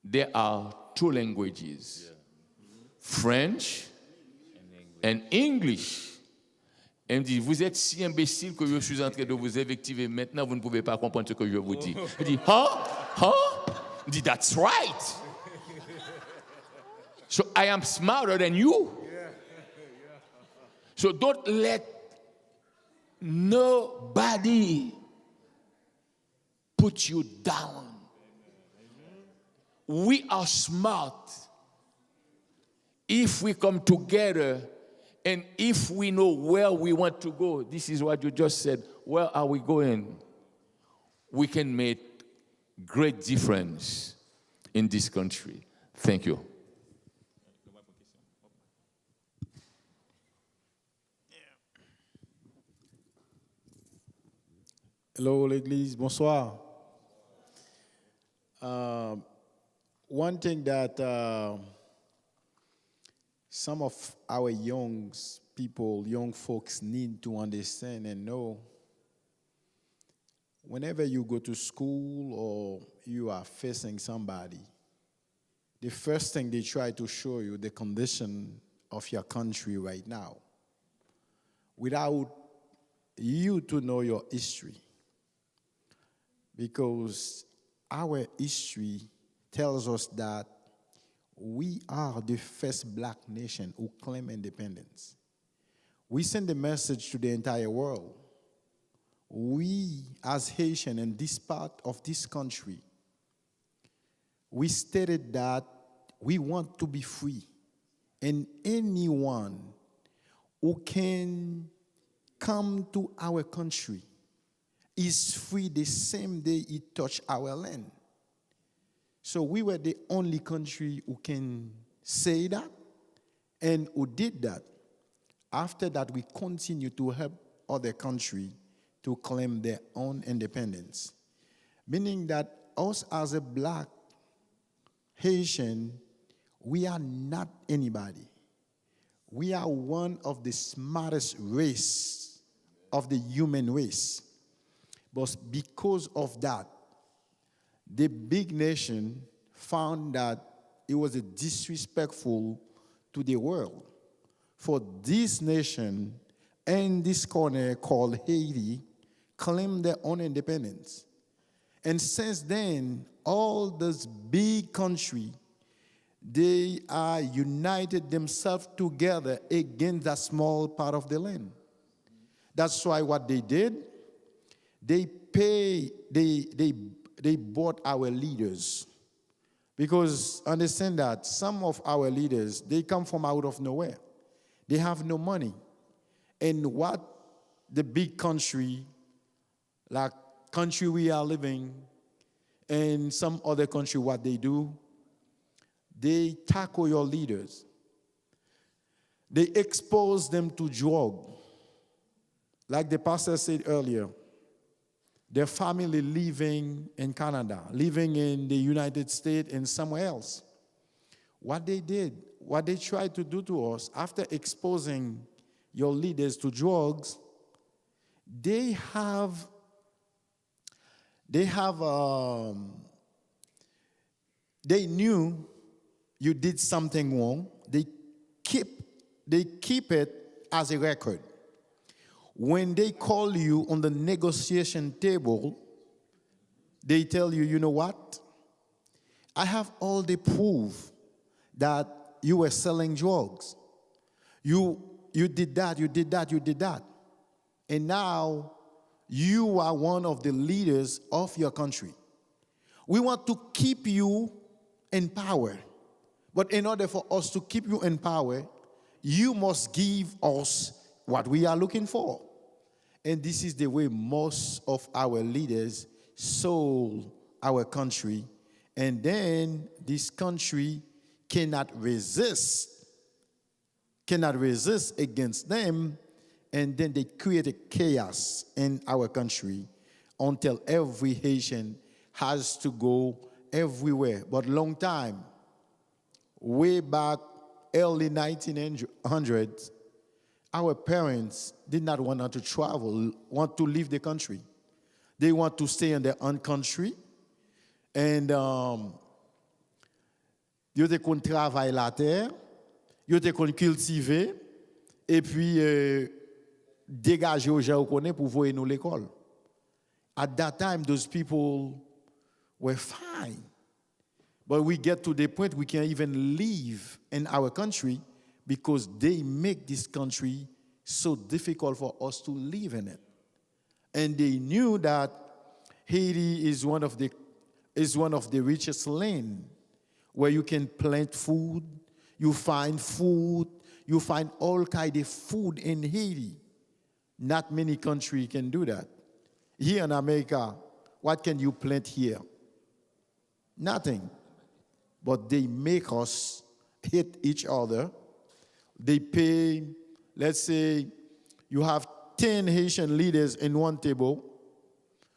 there are 2 languages. French and English. Et il me dit, vous êtes si imbécile que je suis en train de vous invectiver. Maintenant, vous ne pouvez pas comprendre ce que je vous dis. Il dit, Il dit, that's right. So I am smarter than you. So don't let nobody put you down. We are smart if we come together and if we know where we want to go. This is what you just said. Where are we going? We can make great difference in this country. Thank you. Hello, l'Église. Bonsoir. One thing that some of our young people, young folks need to understand and know, whenever you go to school or you are facing somebody, the first thing they try to show you the condition of your country right now, without you to know your history. Because our history tells us that we are the first black nation who claim independence. We send a message to the entire world. We, as Haitian in this part of this country, we stated that we want to be free. And anyone who can come to our country is free the same day he touched our land. So we were the only country who can say that and who did that. After that, we continue to help other countries to claim their own independence. Meaning that us as a black Haitian, we are not anybody. We are one of the smartest race of the human race. But because of that, the big nation found that it was disrespectful to the world for this nation and this corner called Haiti claim their own independence. And since then, all those big countries, they are united themselves together against that small part of the land. That's why what they did, they bought our leaders. Because understand that some of our leaders, they come from out of nowhere. They have no money. And what the big country, like country we are living, and some other country, what they do, they tackle your leaders. They expose them to drug. Like the pastor said earlier, their family living in Canada, living in the United States and somewhere else. What they did, what they tried to do to us after exposing your leaders to drugs, they knew you did something wrong. They keep it as a record. When they call you on the negotiation table, they tell you, you know what? I have all the proof that you were selling drugs. You did that, you did that, you did that. And now you are one of the leaders of your country. We want to keep you in power. But in order for us to keep you in power, you must give us what we are looking for. And this is the way most of our leaders sold our country. And then this country cannot resist against them. And then they created chaos in our country until every Haitian has to go everywhere. But long time, way back early 1900s, our parents did not want us to travel, want to leave the country. They want to stay in their own country. And ils étaient qu'on travaille la terre, ils étaient qu'on cultiver, et puis dégager aux gens qu'on est pour voir nous l'école. At that time, those people were fine. But we get to the point we can't even live in our country because they make this country so difficult for us to live in it. And they knew that Haiti is one of the richest land where you can plant food, you find all kind of food in Haiti. Not many countries can do that. Here in America, what can you plant here? Nothing. But they make us hit each other. They pay, let's say, you have 10 Haitian leaders in one table.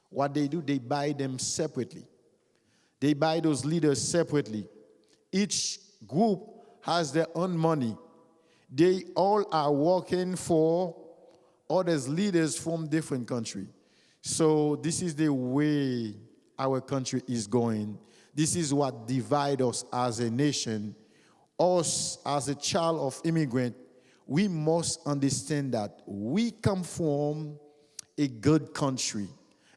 What they do, they buy them separately. They buy those leaders separately. Each group has their own money. They all are working for others leaders from different countries. So this is the way our country is going. This is what divides us as a nation. Us as a child of immigrant, we must understand that we come from a good country,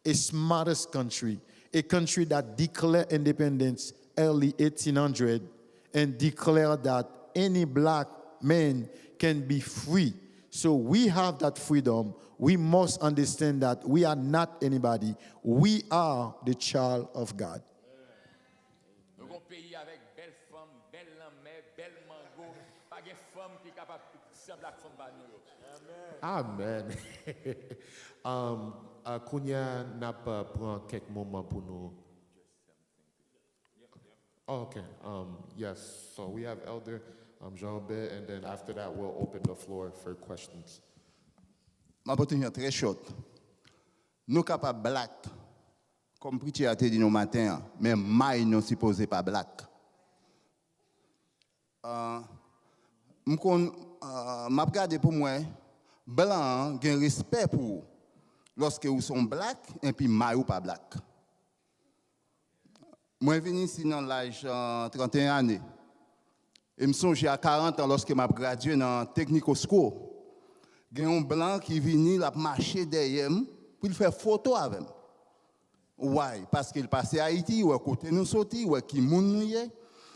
a smartest country, a country that declared independence early 1800 and declared that any black man can be free. So we have that freedom. We must understand that we are not anybody. We are the child of God. Nous avons un pays avec belle femme, belle lamé, belle mango, pas de femme qui est capable de sembler à femme par nous. Amen. Kounia n'a pas pris quelques moments pour nous. Oh, okay. Yes. So we have Elder Jean-Bé, and then after that, we'll open the floor for questions. Ma opinion très short. Nous capables black, comme Priti a dit nous matin, mais mai nous supposé pas black. M'a regardé pour moi, blanc, gen respect pour vous. Lorsque vous sont black, et puis mai ou pas black. Moi, je venu ici dans l'âge 31 années. Et je songe à 40 ans lorsque je gradué dans Technical School. Il y a un blanc qui est venu marcher derrière moi pour faire photo avec moi. Oui, parce qu'il passait à Haïti, ou à côté nous sorti, ou qui moun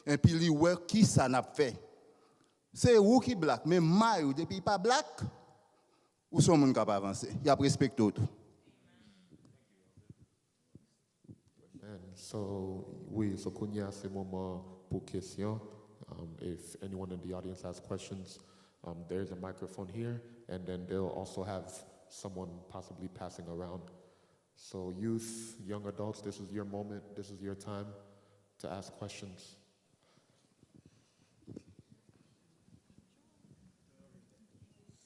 et puis il voit qui ça n'a fait. C'est vous qui black, mais moi, depuis pas black, où sont les gens qui avancer? Il y a respecté tout. So, oui, so Kounia, c'est le moment pour questions. If anyone in the audience has questions, there's a microphone here, and then they'll also have someone possibly passing around. So youth, young adults, this is your moment, this is your time to ask questions.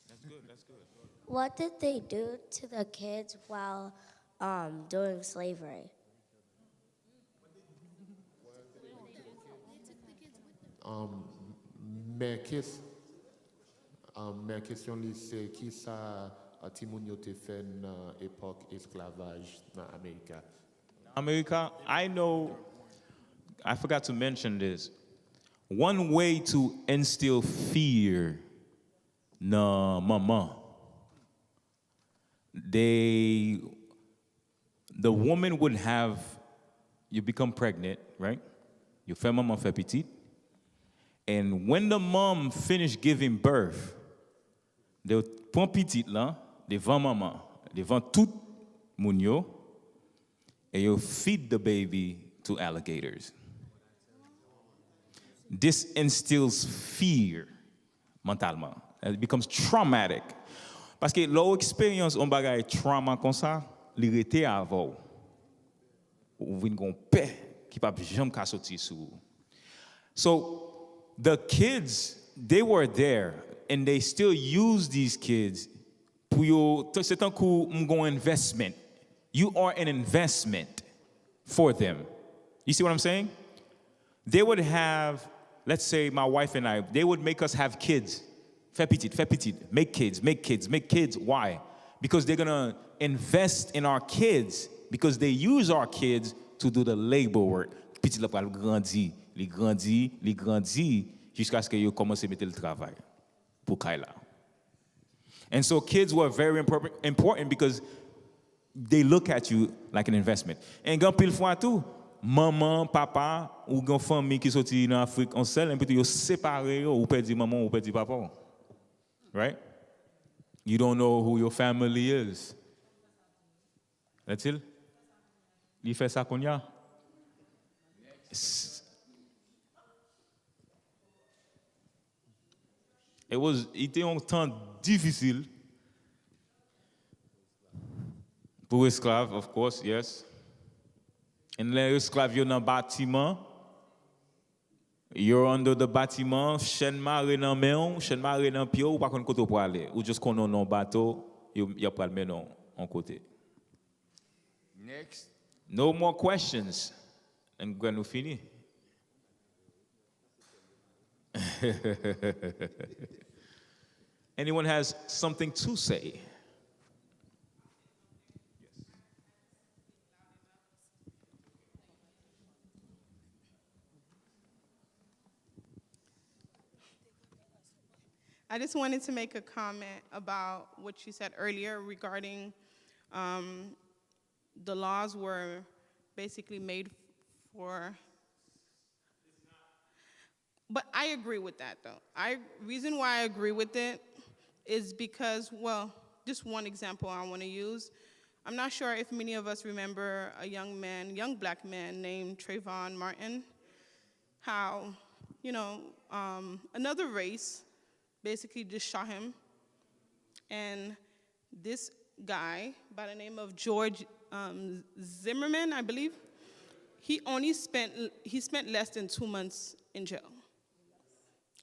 That's good. What did they do to the kids while during slavery? Ma question c'est qui ça Timoun yo te fait dans époque esclavage dans Amérique. America, I forgot to mention this. One way to instill fear na mama, the woman would have, you become pregnant, right? You fais maman fait petite. And when the mom finished giving birth, they prend petite là, devant maman, devant tout moun yo, and you feed the baby to alligators. This instills fear mentalement. It becomes traumatic. Parce que leur expérience on bagay trauma comme ça, li rete avant. Ou vinn gon paix qui pa jamais ka sorti sou. So the kids, they were there, and they still use these kids. C'est un coup investment. You are an investment for them. You see what I'm saying? They would have, let's say my wife and I, they would make us have kids. Fais petit, make kids. Why? Because they're gonna invest in our kids, because they use our kids to do the labor work. Petit la pral grandi, li grandi, jusqu'à ce que yo commence à mettre le travail pour Kaila. And so kids were very important because they look at you like an investment. And gan pile fois tout, maman, papa, ou gan famille qui sorti dans Afrique en seul, et puis yo séparé ou perdu maman ou perdu papa. Right? You don't know who your family is. That's it? Il fait ça qu'on y a? Il était un temps difficile pour esclaves, of course, yes. And les esclaves, you're dans le bâtiment. You're under the bâtiment, chaîne marée dans main, chaîne marée dans pied, ou pas qu'on côté pour aller. Ou juste qu'on a un bateau, il y a pas le main en côté. Next. No more questions. And when we finish. Anyone has something to say? I just wanted to make a comment about what you said earlier regarding the laws were basically made for. But I agree with that, though. Reason why I agree with it is because, well, just one example I want to use. I'm not sure if many of us remember a young black man named Trayvon Martin. How, another race basically just shot him. And this guy, by the name of George Zimmerman, I believe, he spent less than 2 months in jail.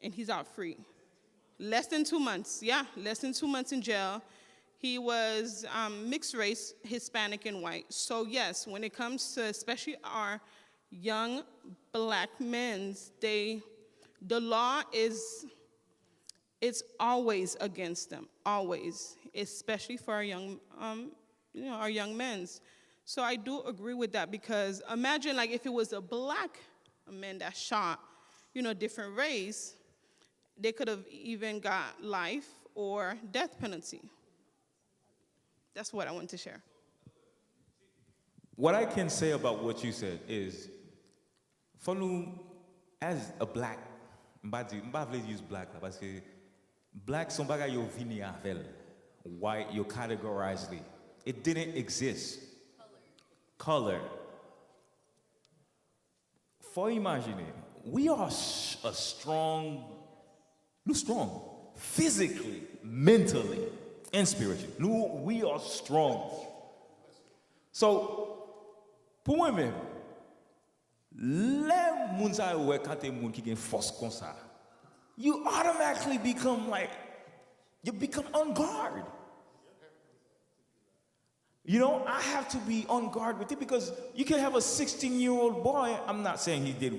And he's out free. Less than 2 months, less than 2 months in jail. He was mixed race, Hispanic and white. So yes, when it comes to especially our young black men, the law it's always against them, always, especially for our young men. So I do agree with that, because imagine like if it was a black man that shot, different race, they could have even got life or death penalty. That's what I want to share. What I can say about what you said is, for nous, as a black, je ne vais pas use black parce que black son bagay yo vini avec, white yo categorize li. It didn't exist. Color. For imagine, we are strong physically, mentally, and spiritually. We are strong. So, pour moi-même, les moun sa yo wè kante moun ki gen force kon sa, you automatically become on guard. I have to be on guard with it, because you can have a 16-year-old boy, I'm not saying he did,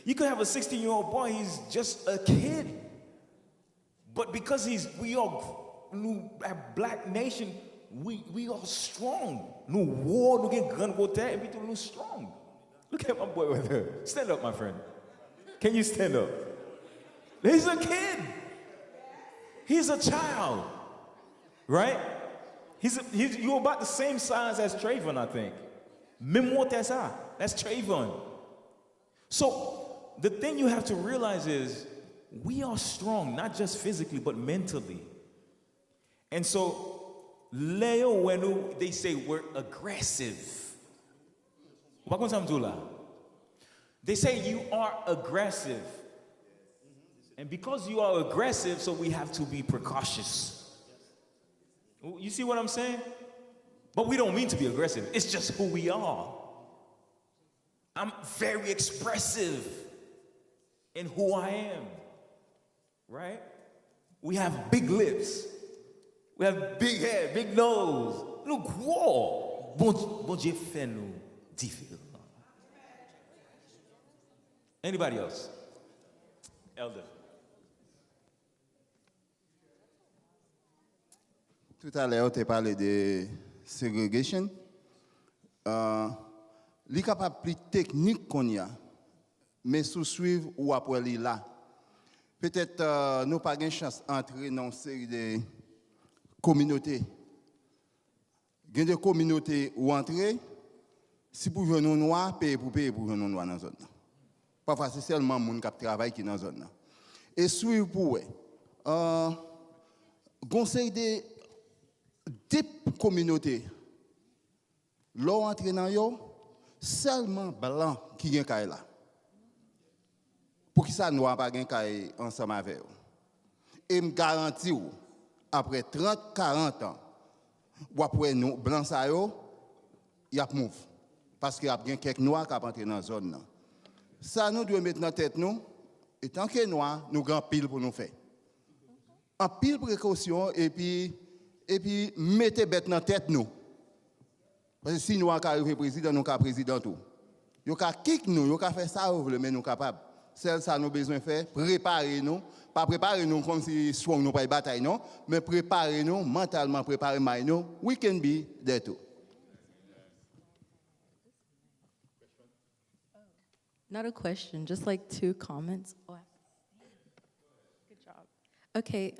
you could have a 16-year-old boy, he's just a kid. But because we are a black nation, we are strong. No war, no get gun, go there, everything is strong. Look at my boy right there. Stand up, my friend. Can you stand up? He's a kid. He's a child, right? You're about the same size as Trayvon, I think. Même what that's Trayvon. So the thing you have to realize is we are strong, not just physically, but mentally. And so, Leo, when they say we're aggressive, they say you are aggressive. And because you are aggressive, so we have to be precautious. You see what I'm saying? But we don't mean to be aggressive. It's just who we are. I'm very expressive in who I am. Right? We have big lips. We have big hair, big nose. Look, whoa. Bon Dieu fait nous différents. Anybody else? Elder. Tout à l'heure, tu as parlé de segregation. Li capable plus technique qu'on y a, mais sous suivre ou après li là. Peut-être nous pas de chance d'entrer dans une série de communautés. Il y a des communautés où entrer, si pour jouer nos noirs, payer pour jouer nos noirs dans la zone. Parfois, c'est seulement les gens qui travaillent qui dans la zone. Et suivre pour eux. Conseil de type communauté. L'on entre dans yo, seulement blanc qui vient là. Pour qui ça noir pas gain caille ensemble avec eux. Et me garantis après 30-40 ans ou après nous blanc ça yo, y a move parce qu'il y a bien quelques noirs qui entrer dans zone là. Ça nous doit mettre dans tête nous, et tant que noirs, nous grand pile pour nous faire. En pile précaution et puis mettez bête dans tête nous. Parce que si nous avons président, nous avons président tout. Nous avons kick nous, nous avons fait ça, mais nous sommes capables. C'est ça nous besoin faire, préparer nous, pas préparer nous comme si strong nous pas bataille non, mais préparer nous mentalement, préparer nous, we can be there too. Not a question, just like 2 comments. Oh, good job. Okay,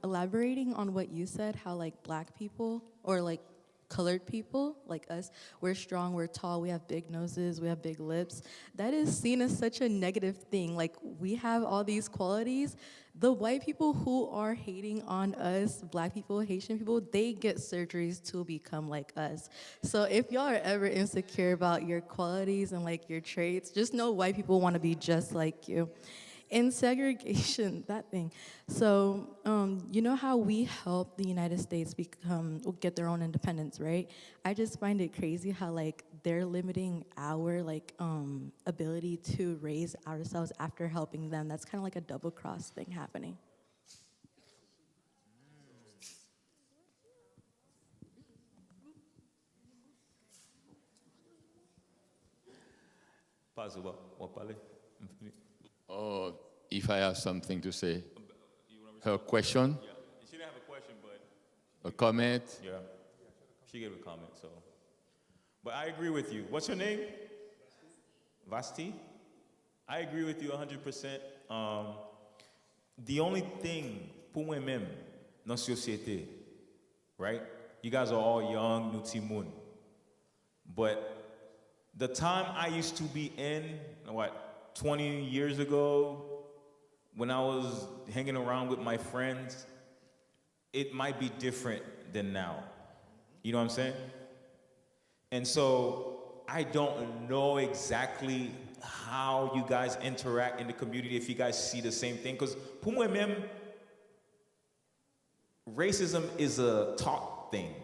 elaborating on what you said, how like black people or like colored people like us, we're strong, we're tall, we have big noses, we have big lips. That is seen as such a negative thing. Like we have all these qualities. The white people who are hating on us, black people, Haitian people, they get surgeries to become like us. So if y'all are ever insecure about your qualities and like your traits, just know white people want to be just like you. In segregation, that thing. So, you know how we help the United States get their own independence, right? I just find it crazy how like they're limiting our like ability to raise ourselves after helping them. That's kind of like a double cross thing happening. If I have something to say, her question, Yeah, she didn't have a question, but a comment. yeah, she gave a comment. So, but I agree with you. What's your name? Vasti. I agree with you 100%. The only thing pour moi-même dans société, right? You guys are all young, new Timoun. But the time I used to be in, 20 years ago, when I was hanging around with my friends, it might be different than now. You know what I'm saying? And so I don't know exactly how you guys interact in the community, if you guys see the same thing. Because pour moi-même, racism is a taught thing.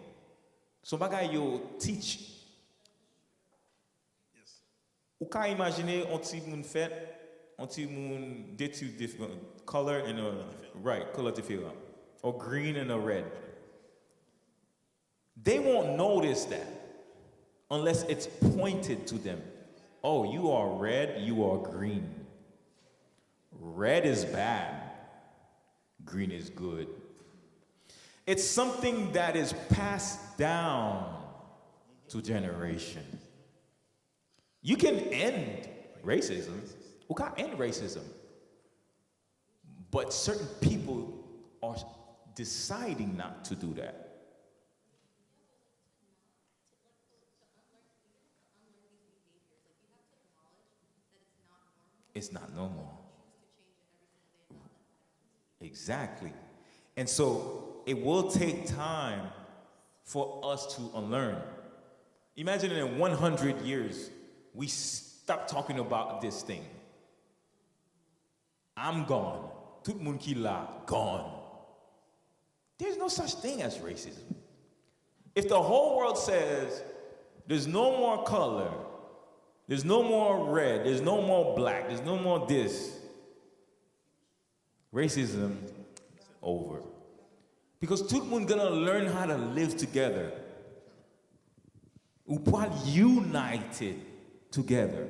So bagay yo teach. Ou ka imagine on ti moun fait, on ti moun de two different color and a right color différent, or green and a red. They won't notice that unless it's pointed to them. Oh, you are red, you are green. Red is bad, green is good. It's something that is passed down to generation. You can end racism. You can end racism. But certain people are deciding not to do that. It's not normal. Exactly. And so it will take time for us to unlearn. Imagine in 100 years, we stop talking about this thing. I'm gone. Tout moun ki la, gone. There's no such thing as racism. If the whole world says there's no more color, there's no more red, there's no more black, there's no more this, racism over. Because tout moun gonna learn how to live together. Ou pas united together.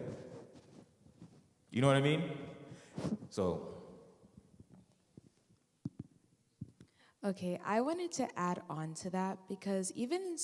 You know what I mean? So. Okay, I wanted to add on to that because even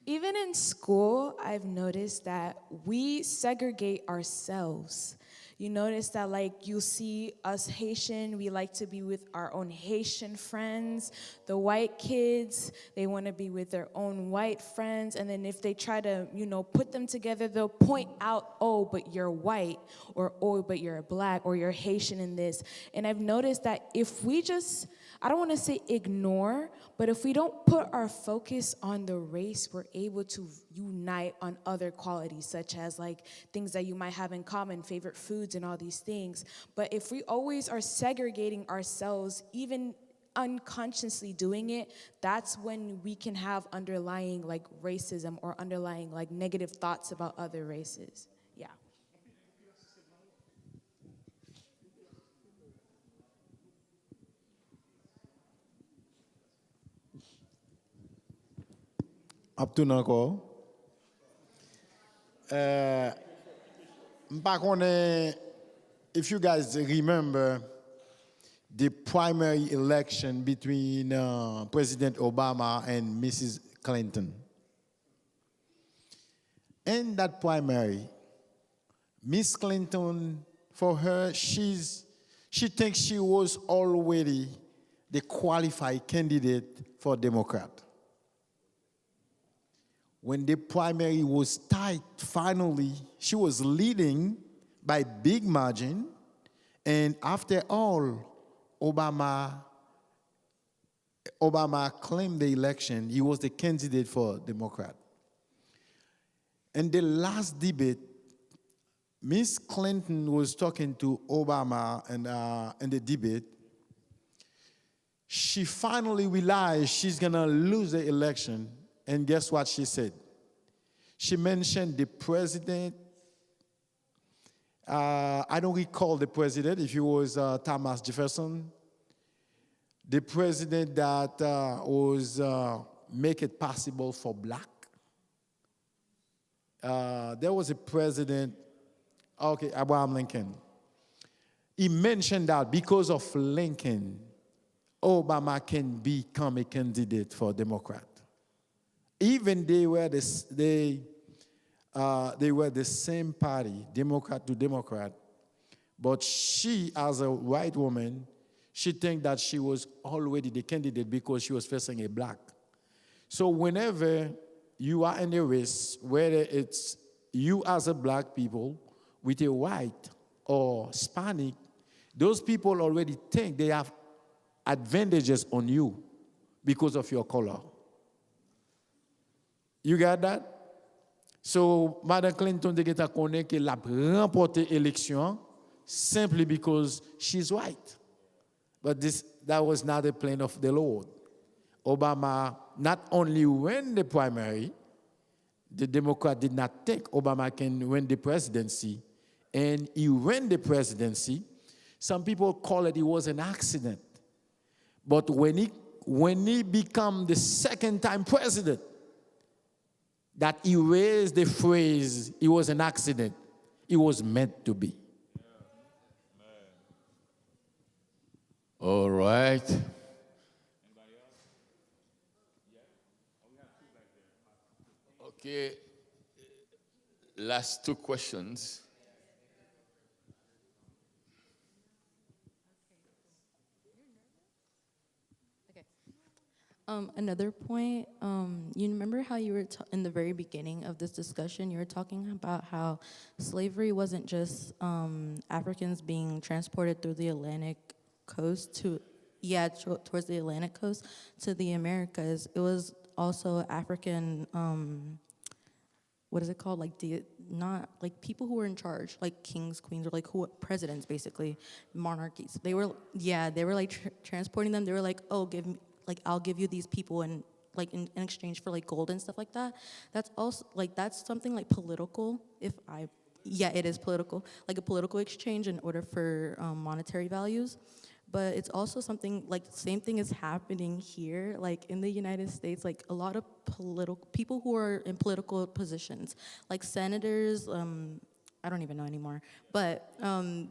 in school, I've noticed that we segregate ourselves. You notice that, like, you see us Haitian, we like to be with our own Haitian friends. The white kids, they want to be with their own white friends. And then if they try to, put them together, they'll point out, oh, but you're white, or oh, but you're black, or you're Haitian in this. And I've noticed that if we just, I don't want to say ignore, but if we don't put our focus on the race, we're able to unite on other qualities, such as like things that you might have in common, favorite foods and all these things. But if we always are segregating ourselves, even unconsciously doing it, that's when we can have underlying like racism or underlying like negative thoughts about other races. Yeah. Up to encore. M'pa konnen if you guys remember the primary election between President Obama and Mrs. Clinton. In that primary, Miss Clinton, for her, she thinks she was already the qualified candidate for Democrat. When the primary was tight, finally, she was leading by big margin. And after all, Obama claimed the election. He was the candidate for Democrat. In the last debate, Miss Clinton was talking to Obama in the debate. She finally realized she's going to lose the election. And guess what she said? She mentioned the president. I don't recall the president, if it was Thomas Jefferson. The president that was make it possible for black. There was a president, okay, Abraham Lincoln. He mentioned that because of Lincoln, Obama can become a candidate for Democrat. Even they were the same party, Democrat to Democrat, but she, as a white woman, she think that she was already the candidate because she was facing a black. So whenever you are in a race, whether it's you as a black people with a white or Hispanic, those people already think they have advantages on you because of your color. You got that? So, Madame Clinton de Geta connaît qu'elle a remporté l'élection simply because she's white. But that was not the plan of the Lord. Obama not only won the primary, the Democrat did not think Obama can win the presidency, and he won the presidency. Some people call it was an accident. But when he became the second time president, that he raised the phrase, it was an accident. It was meant to be. All right. Okay. Last two questions. Another point, you remember how you were in the very beginning of this discussion, you were talking about how slavery wasn't just Africans being transported through the Atlantic coast towards the Atlantic coast to the Americas. It was also African, what is it called? Like not like people who were in charge, like kings, queens, or like presidents, basically, monarchies. They were like transporting them. They were like, oh, I'll give you these people in exchange for like gold and stuff like that. That's also that's something like political. It is political, like a political exchange in order for monetary values. But it's also something like the same thing is happening here, like in the United States. Like a lot of people who are in political positions, like senators. I don't even know anymore, but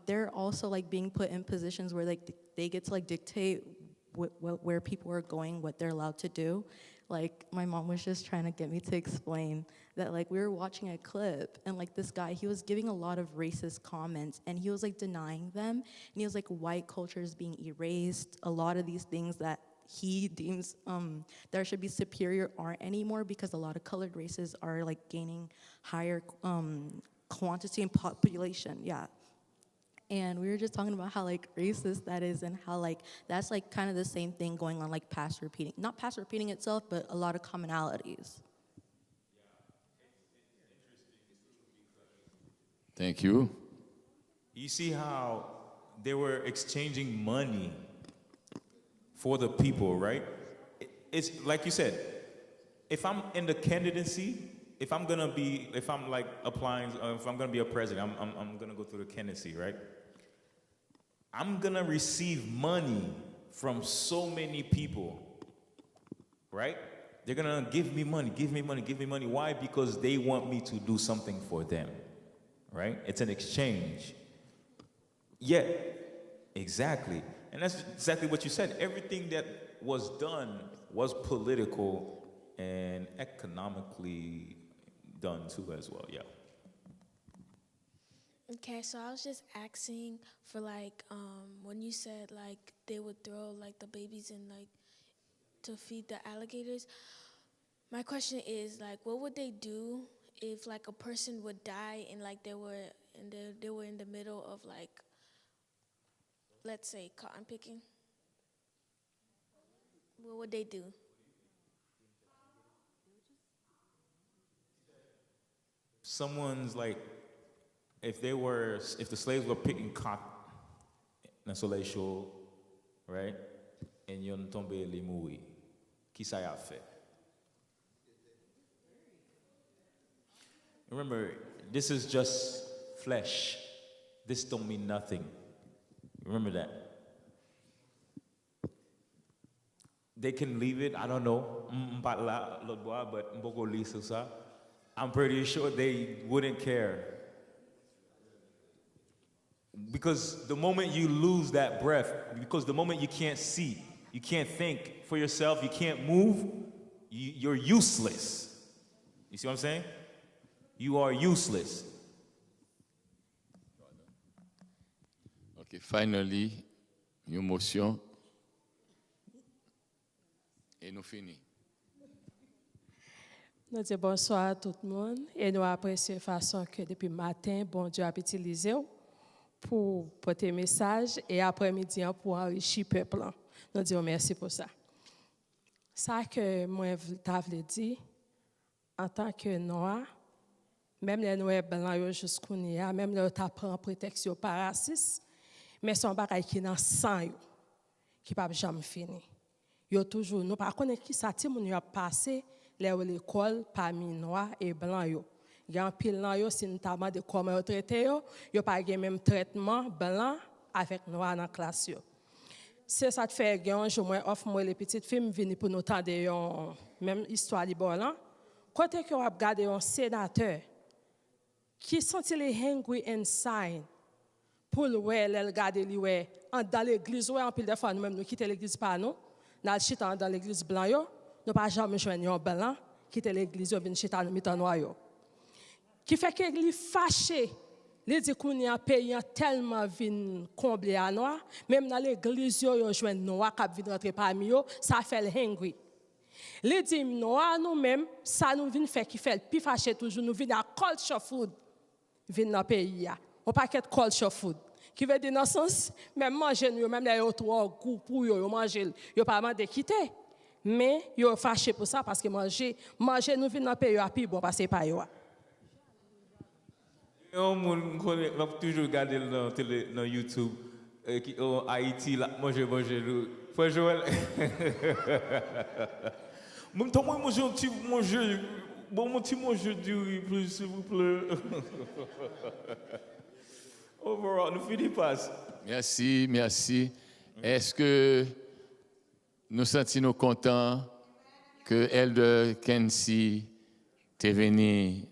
they're also like being put in positions where like they get to like dictate where people are going, what they're allowed to do. Like my mom was just trying to get me to explain that like we were watching a clip and like this guy, he was giving a lot of racist comments and he was like denying them. And he was like white culture is being erased. A lot of these things that he deems that should be superior aren't anymore because a lot of colored races are like gaining higher quantity and population, yeah. And we were just talking about how like racist that is and how like that's like kind of the same thing going on, like not past repeating itself, but a lot of commonalities. Thank you. You see how they were exchanging money for the people, right? It's like you said, if I'm in the candidacy, if I'm gonna be a president, I'm gonna go through the candidacy, right? I'm gonna receive money from so many people, right? They're gonna give me money. Why? Because they want me to do something for them, right? It's an exchange. Yeah, exactly. And that's exactly what you said. Everything that was done was political and economically done too as well, yeah. Okay, so I was just asking for like when you said like they would throw like the babies in like to feed the alligators. My question is like what would they do if like a person would die and like they were in the middle of like let's say cotton picking? What would they do? Someone's like, if the slaves were picking cotton, dans soleil chaud, right? And yon tombe li moui, qui ça y a fait? Remember, this is just flesh. This don't mean nothing. Remember that. They can leave it, I don't know, but I'm pretty sure they wouldn't care. Because the moment you lose that breath, because the moment you can't see, you can't think for yourself, you can't move, you're useless. You see what I'm saying? You are useless. Okay, finally, une motion. Et nous finissons. Nous disons bonsoir à tout le monde et nous apprécions la façon que depuis le matin, bon Dieu a utilisé pour porter message et après-midi pour enrichir le peuple. Nous disons merci pour ça. Ça que moi je dire en tant que noir, même les noirs blancs jusqu'au nia, même les prend protection par racisme, mais son bagage qui dans sang qui pas jamais fini. Yo toujours nous pas connaître qui ça ti moun yo passé l'école parmi noirs et blancs yo. Il y a un pile nan yo si notamment de comment yo traité yo pas gen même traitement blanc avec noir dans classe yo. C'est ça te fait gen jour moi offre moi les petites filles venir pour nous tendre yon même histoire li bon là. Côté que on regarder un sénateur qui senti les hungry inside pour le regarder li ouais dans l'église ouais en pile de fois nous même nous quitter l'église pas nous dans chita dans l'église blanc yo nous pas jamais joindre un blanc quitter l'église yo vinn chita nous mitan noir yo qui fait que li fâché li dit qu'on y a pays tellement vinn combler à noir même dans l'église yo joindre noir qui vinn rentrer parmi yo ça fait le hungry li dit noir nous même ça nous vinn fait qui fait plus fâché toujours nous vinn à culture food vinn dans pays ya on paquet culture food qui veut dire dans le sens même manger nous même les autres goût pour yo manger yo pas mandé quitter mais yo fâché pour ça parce que manger nous vinn dans pays a plus bon parce que pas yo on va toujours regarder dans YouTube Haïti là manger Frère Joël moi manger un petit manger bon mon petit manger du riz plus s'il vous plaît. Overall, nous finissons pas. Merci. Est-ce que nous sentons contents que Elder Kensi est venu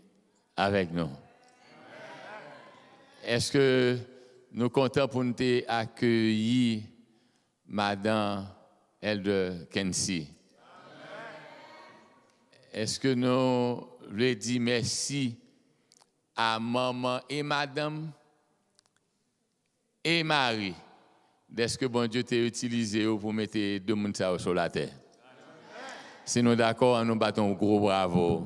avec nous? Est-ce que nous sommes contents pour nous accueillir Madame Elder Kensi? Est-ce que nous voulons dire merci à maman et madame et Marie, est-ce que bon Dieu t'a utilisé pour mettre deux personnes sur la terre? Si nous sommes d'accord, nous battons un gros bravo.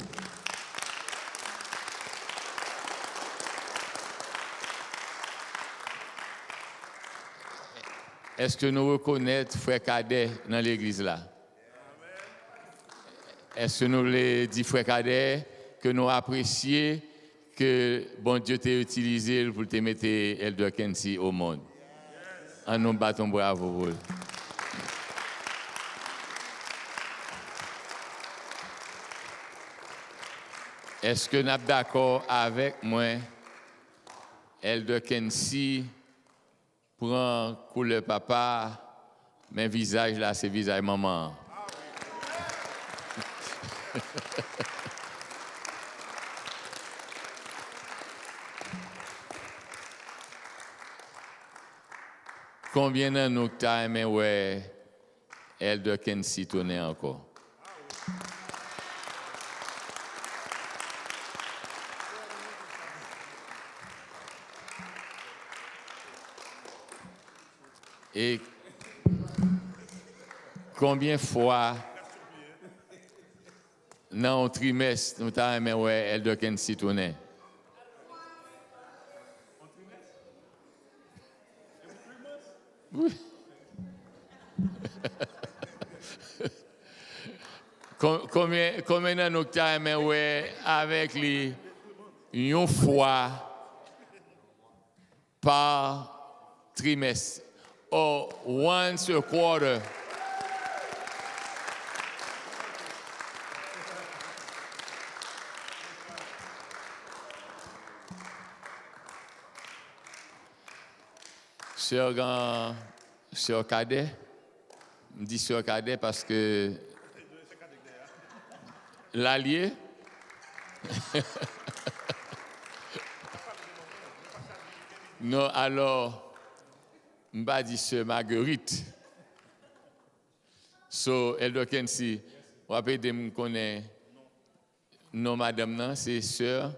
Est-ce que nous reconnaissons frère Cadet dans l'église là? Est-ce que nous voulons dire frère Cadet que nous apprécions que bon Dieu t'a utilisé pour te mettre Elder Kensi au monde? En nous battons bravo. Est-ce que nous sommes d'accord avec moi? Elder Kensi prend couleur papa, mais visage là, c'est visage maman. Combien de nous t'as aimé ouais Elder Kensi tourner encore? Et combien de fois dans un trimestre nous t'as aimé ouais Elder Kensi tourner? Oui. Combien de nous t'as aimé ouais avec lui une fois par trimestre or once a quarter? Sœur Cadet, je dis Sœur Cadet parce que l'allié, non, alors, je ne dis Sœur Marguerite. So, Elder Kensi, vous rappelez de me connaître, non, madame, non, c'est Sœur.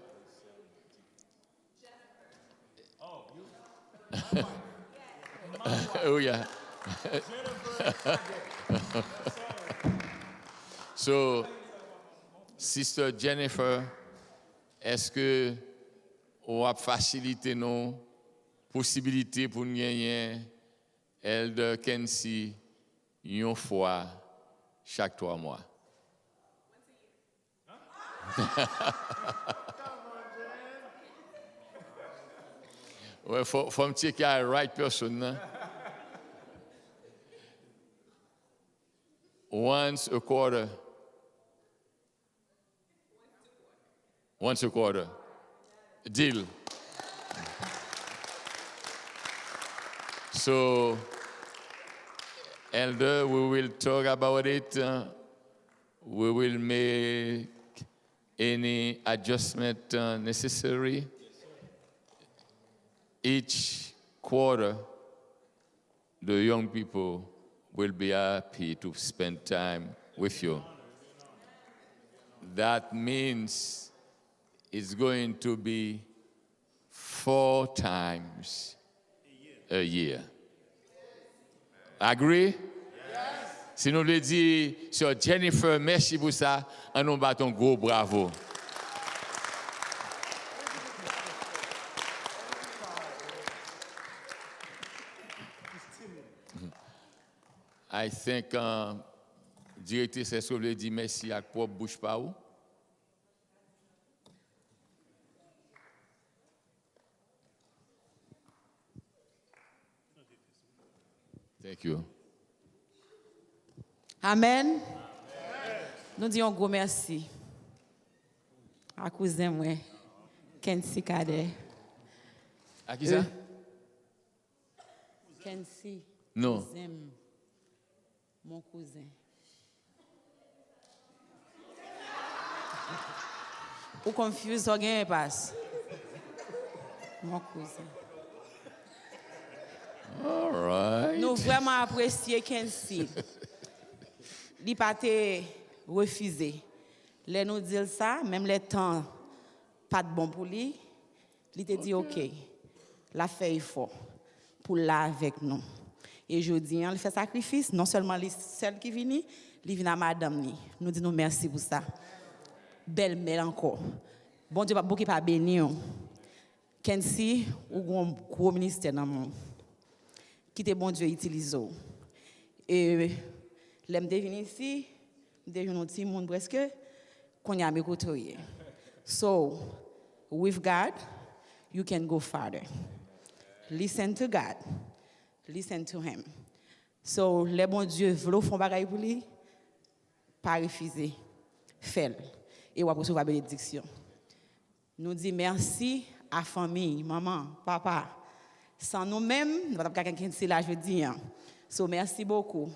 Oh, yeah. So, Sister Jennifer, est-ce que on va faciliter nos possibilités pour nous gagner Elder Kensi une fois chaque 3 mois? Ouais, faut me checker la right person. Hein? Once a quarter. Once a quarter. Deal. So, Elder, we will talk about it. We will make any adjustment necessary. Each quarter, the young people will be happy to spend time with you. That means it's going to be 4 times a year. Agree? Yes. Si nous le dit sur Jennifer, merci pour ça, on nous bat un gros bravo. I think, directrice, est-ce que vous voulez dire merci à quoi bouche pas où? Thank you. Amen. Nous disons un gros merci à cousin moi, Kensi Cadet. À qui ça? Kensi. Non. Cousin, mon cousin. Ou confuse, ou gagne passe. Mon cousin. All right. Nous vraiment apprécier Kensi. Il pas te refusé. Les nous dire ça, même les temps pas de bon pour lui, il te dit OK. La fait fort pour là avec nous. Et je dis, il fait sacrifice, non seulement les celle qui vient, il vient à madame ni. Nous disons merci pour ça. Belle mère encore. Bon Dieu beaucoup pas béni. Kensi ou un gros ministère dans monde. Qui te bon Dieu utilise. Et l'aime de venir ici, de un petit monde presque qu'on y a me côtoyer. So, with God, you can go farther. Listen to God. Listen to him. So, les bon Dieu veulent font bagaille pour lui, pas refuser. Fais-le. Et on va recevoir la bénédiction. Nous disons merci à la famille, maman, papa. Sans nous-mêmes, nous n'avons pas quelqu'un qui est là, je dis. So, merci beaucoup.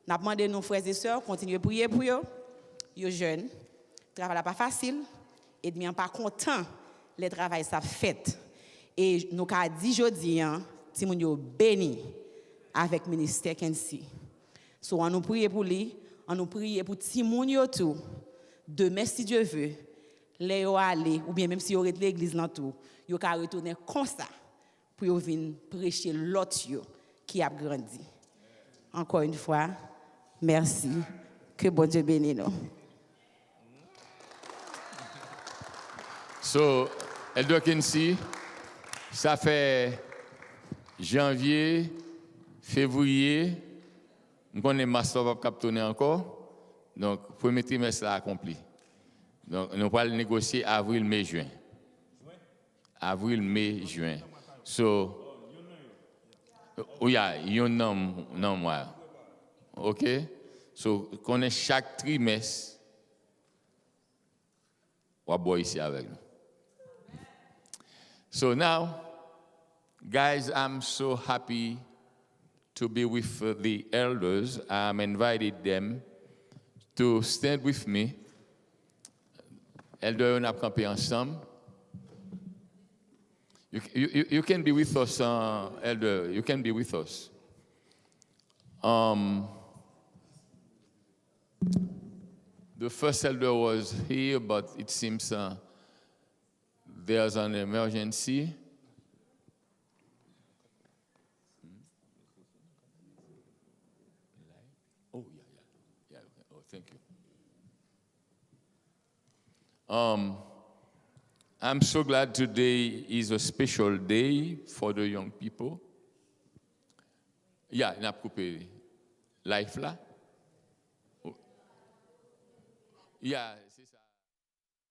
Nous avons demandé nos frères et sœurs, continuez à prier pour eux. Ils sont jeunes. Le travail n'est pas facile. Et nous ne sommes pas contents. Le travail, ça fait. Et nous avons dit aujourd'hui, si nous sommes bénis avec le ministère Kensi. So, on nous prie pour lui, on nous prie pour Timoun yo tout. Demain, si Dieu veut, les yo aller, ou bien même si yo rete l'église dans tout, yo ka retourner comme ça pour yo venir prêcher l'autre yo qui a grandi. Encore une fois, merci. Que bon Dieu bénisse nous. So, Elder Kensi, ça fait janvier, février, nous connaissons master va captonner encore. Donc, premier trimestre là accompli. Donc, nous allons négocier avril, mai, juin. Avril, mai, juin. So, oui, il y a un nom, moi. OK? So, qu'on est chaque trimestre, on va boire ici avec nous. So now, guys, I'm so happy to be with the elders. I'm invited them to stand with me. Elder, on a campé ensemble. You can be with us, Elder. You can be with us. The first elder was here, but it seems there's an emergency. Oh, yeah. Oh, thank you. I'm so glad today is a special day for the young people. Yeah, n'a coupé life là. Yeah.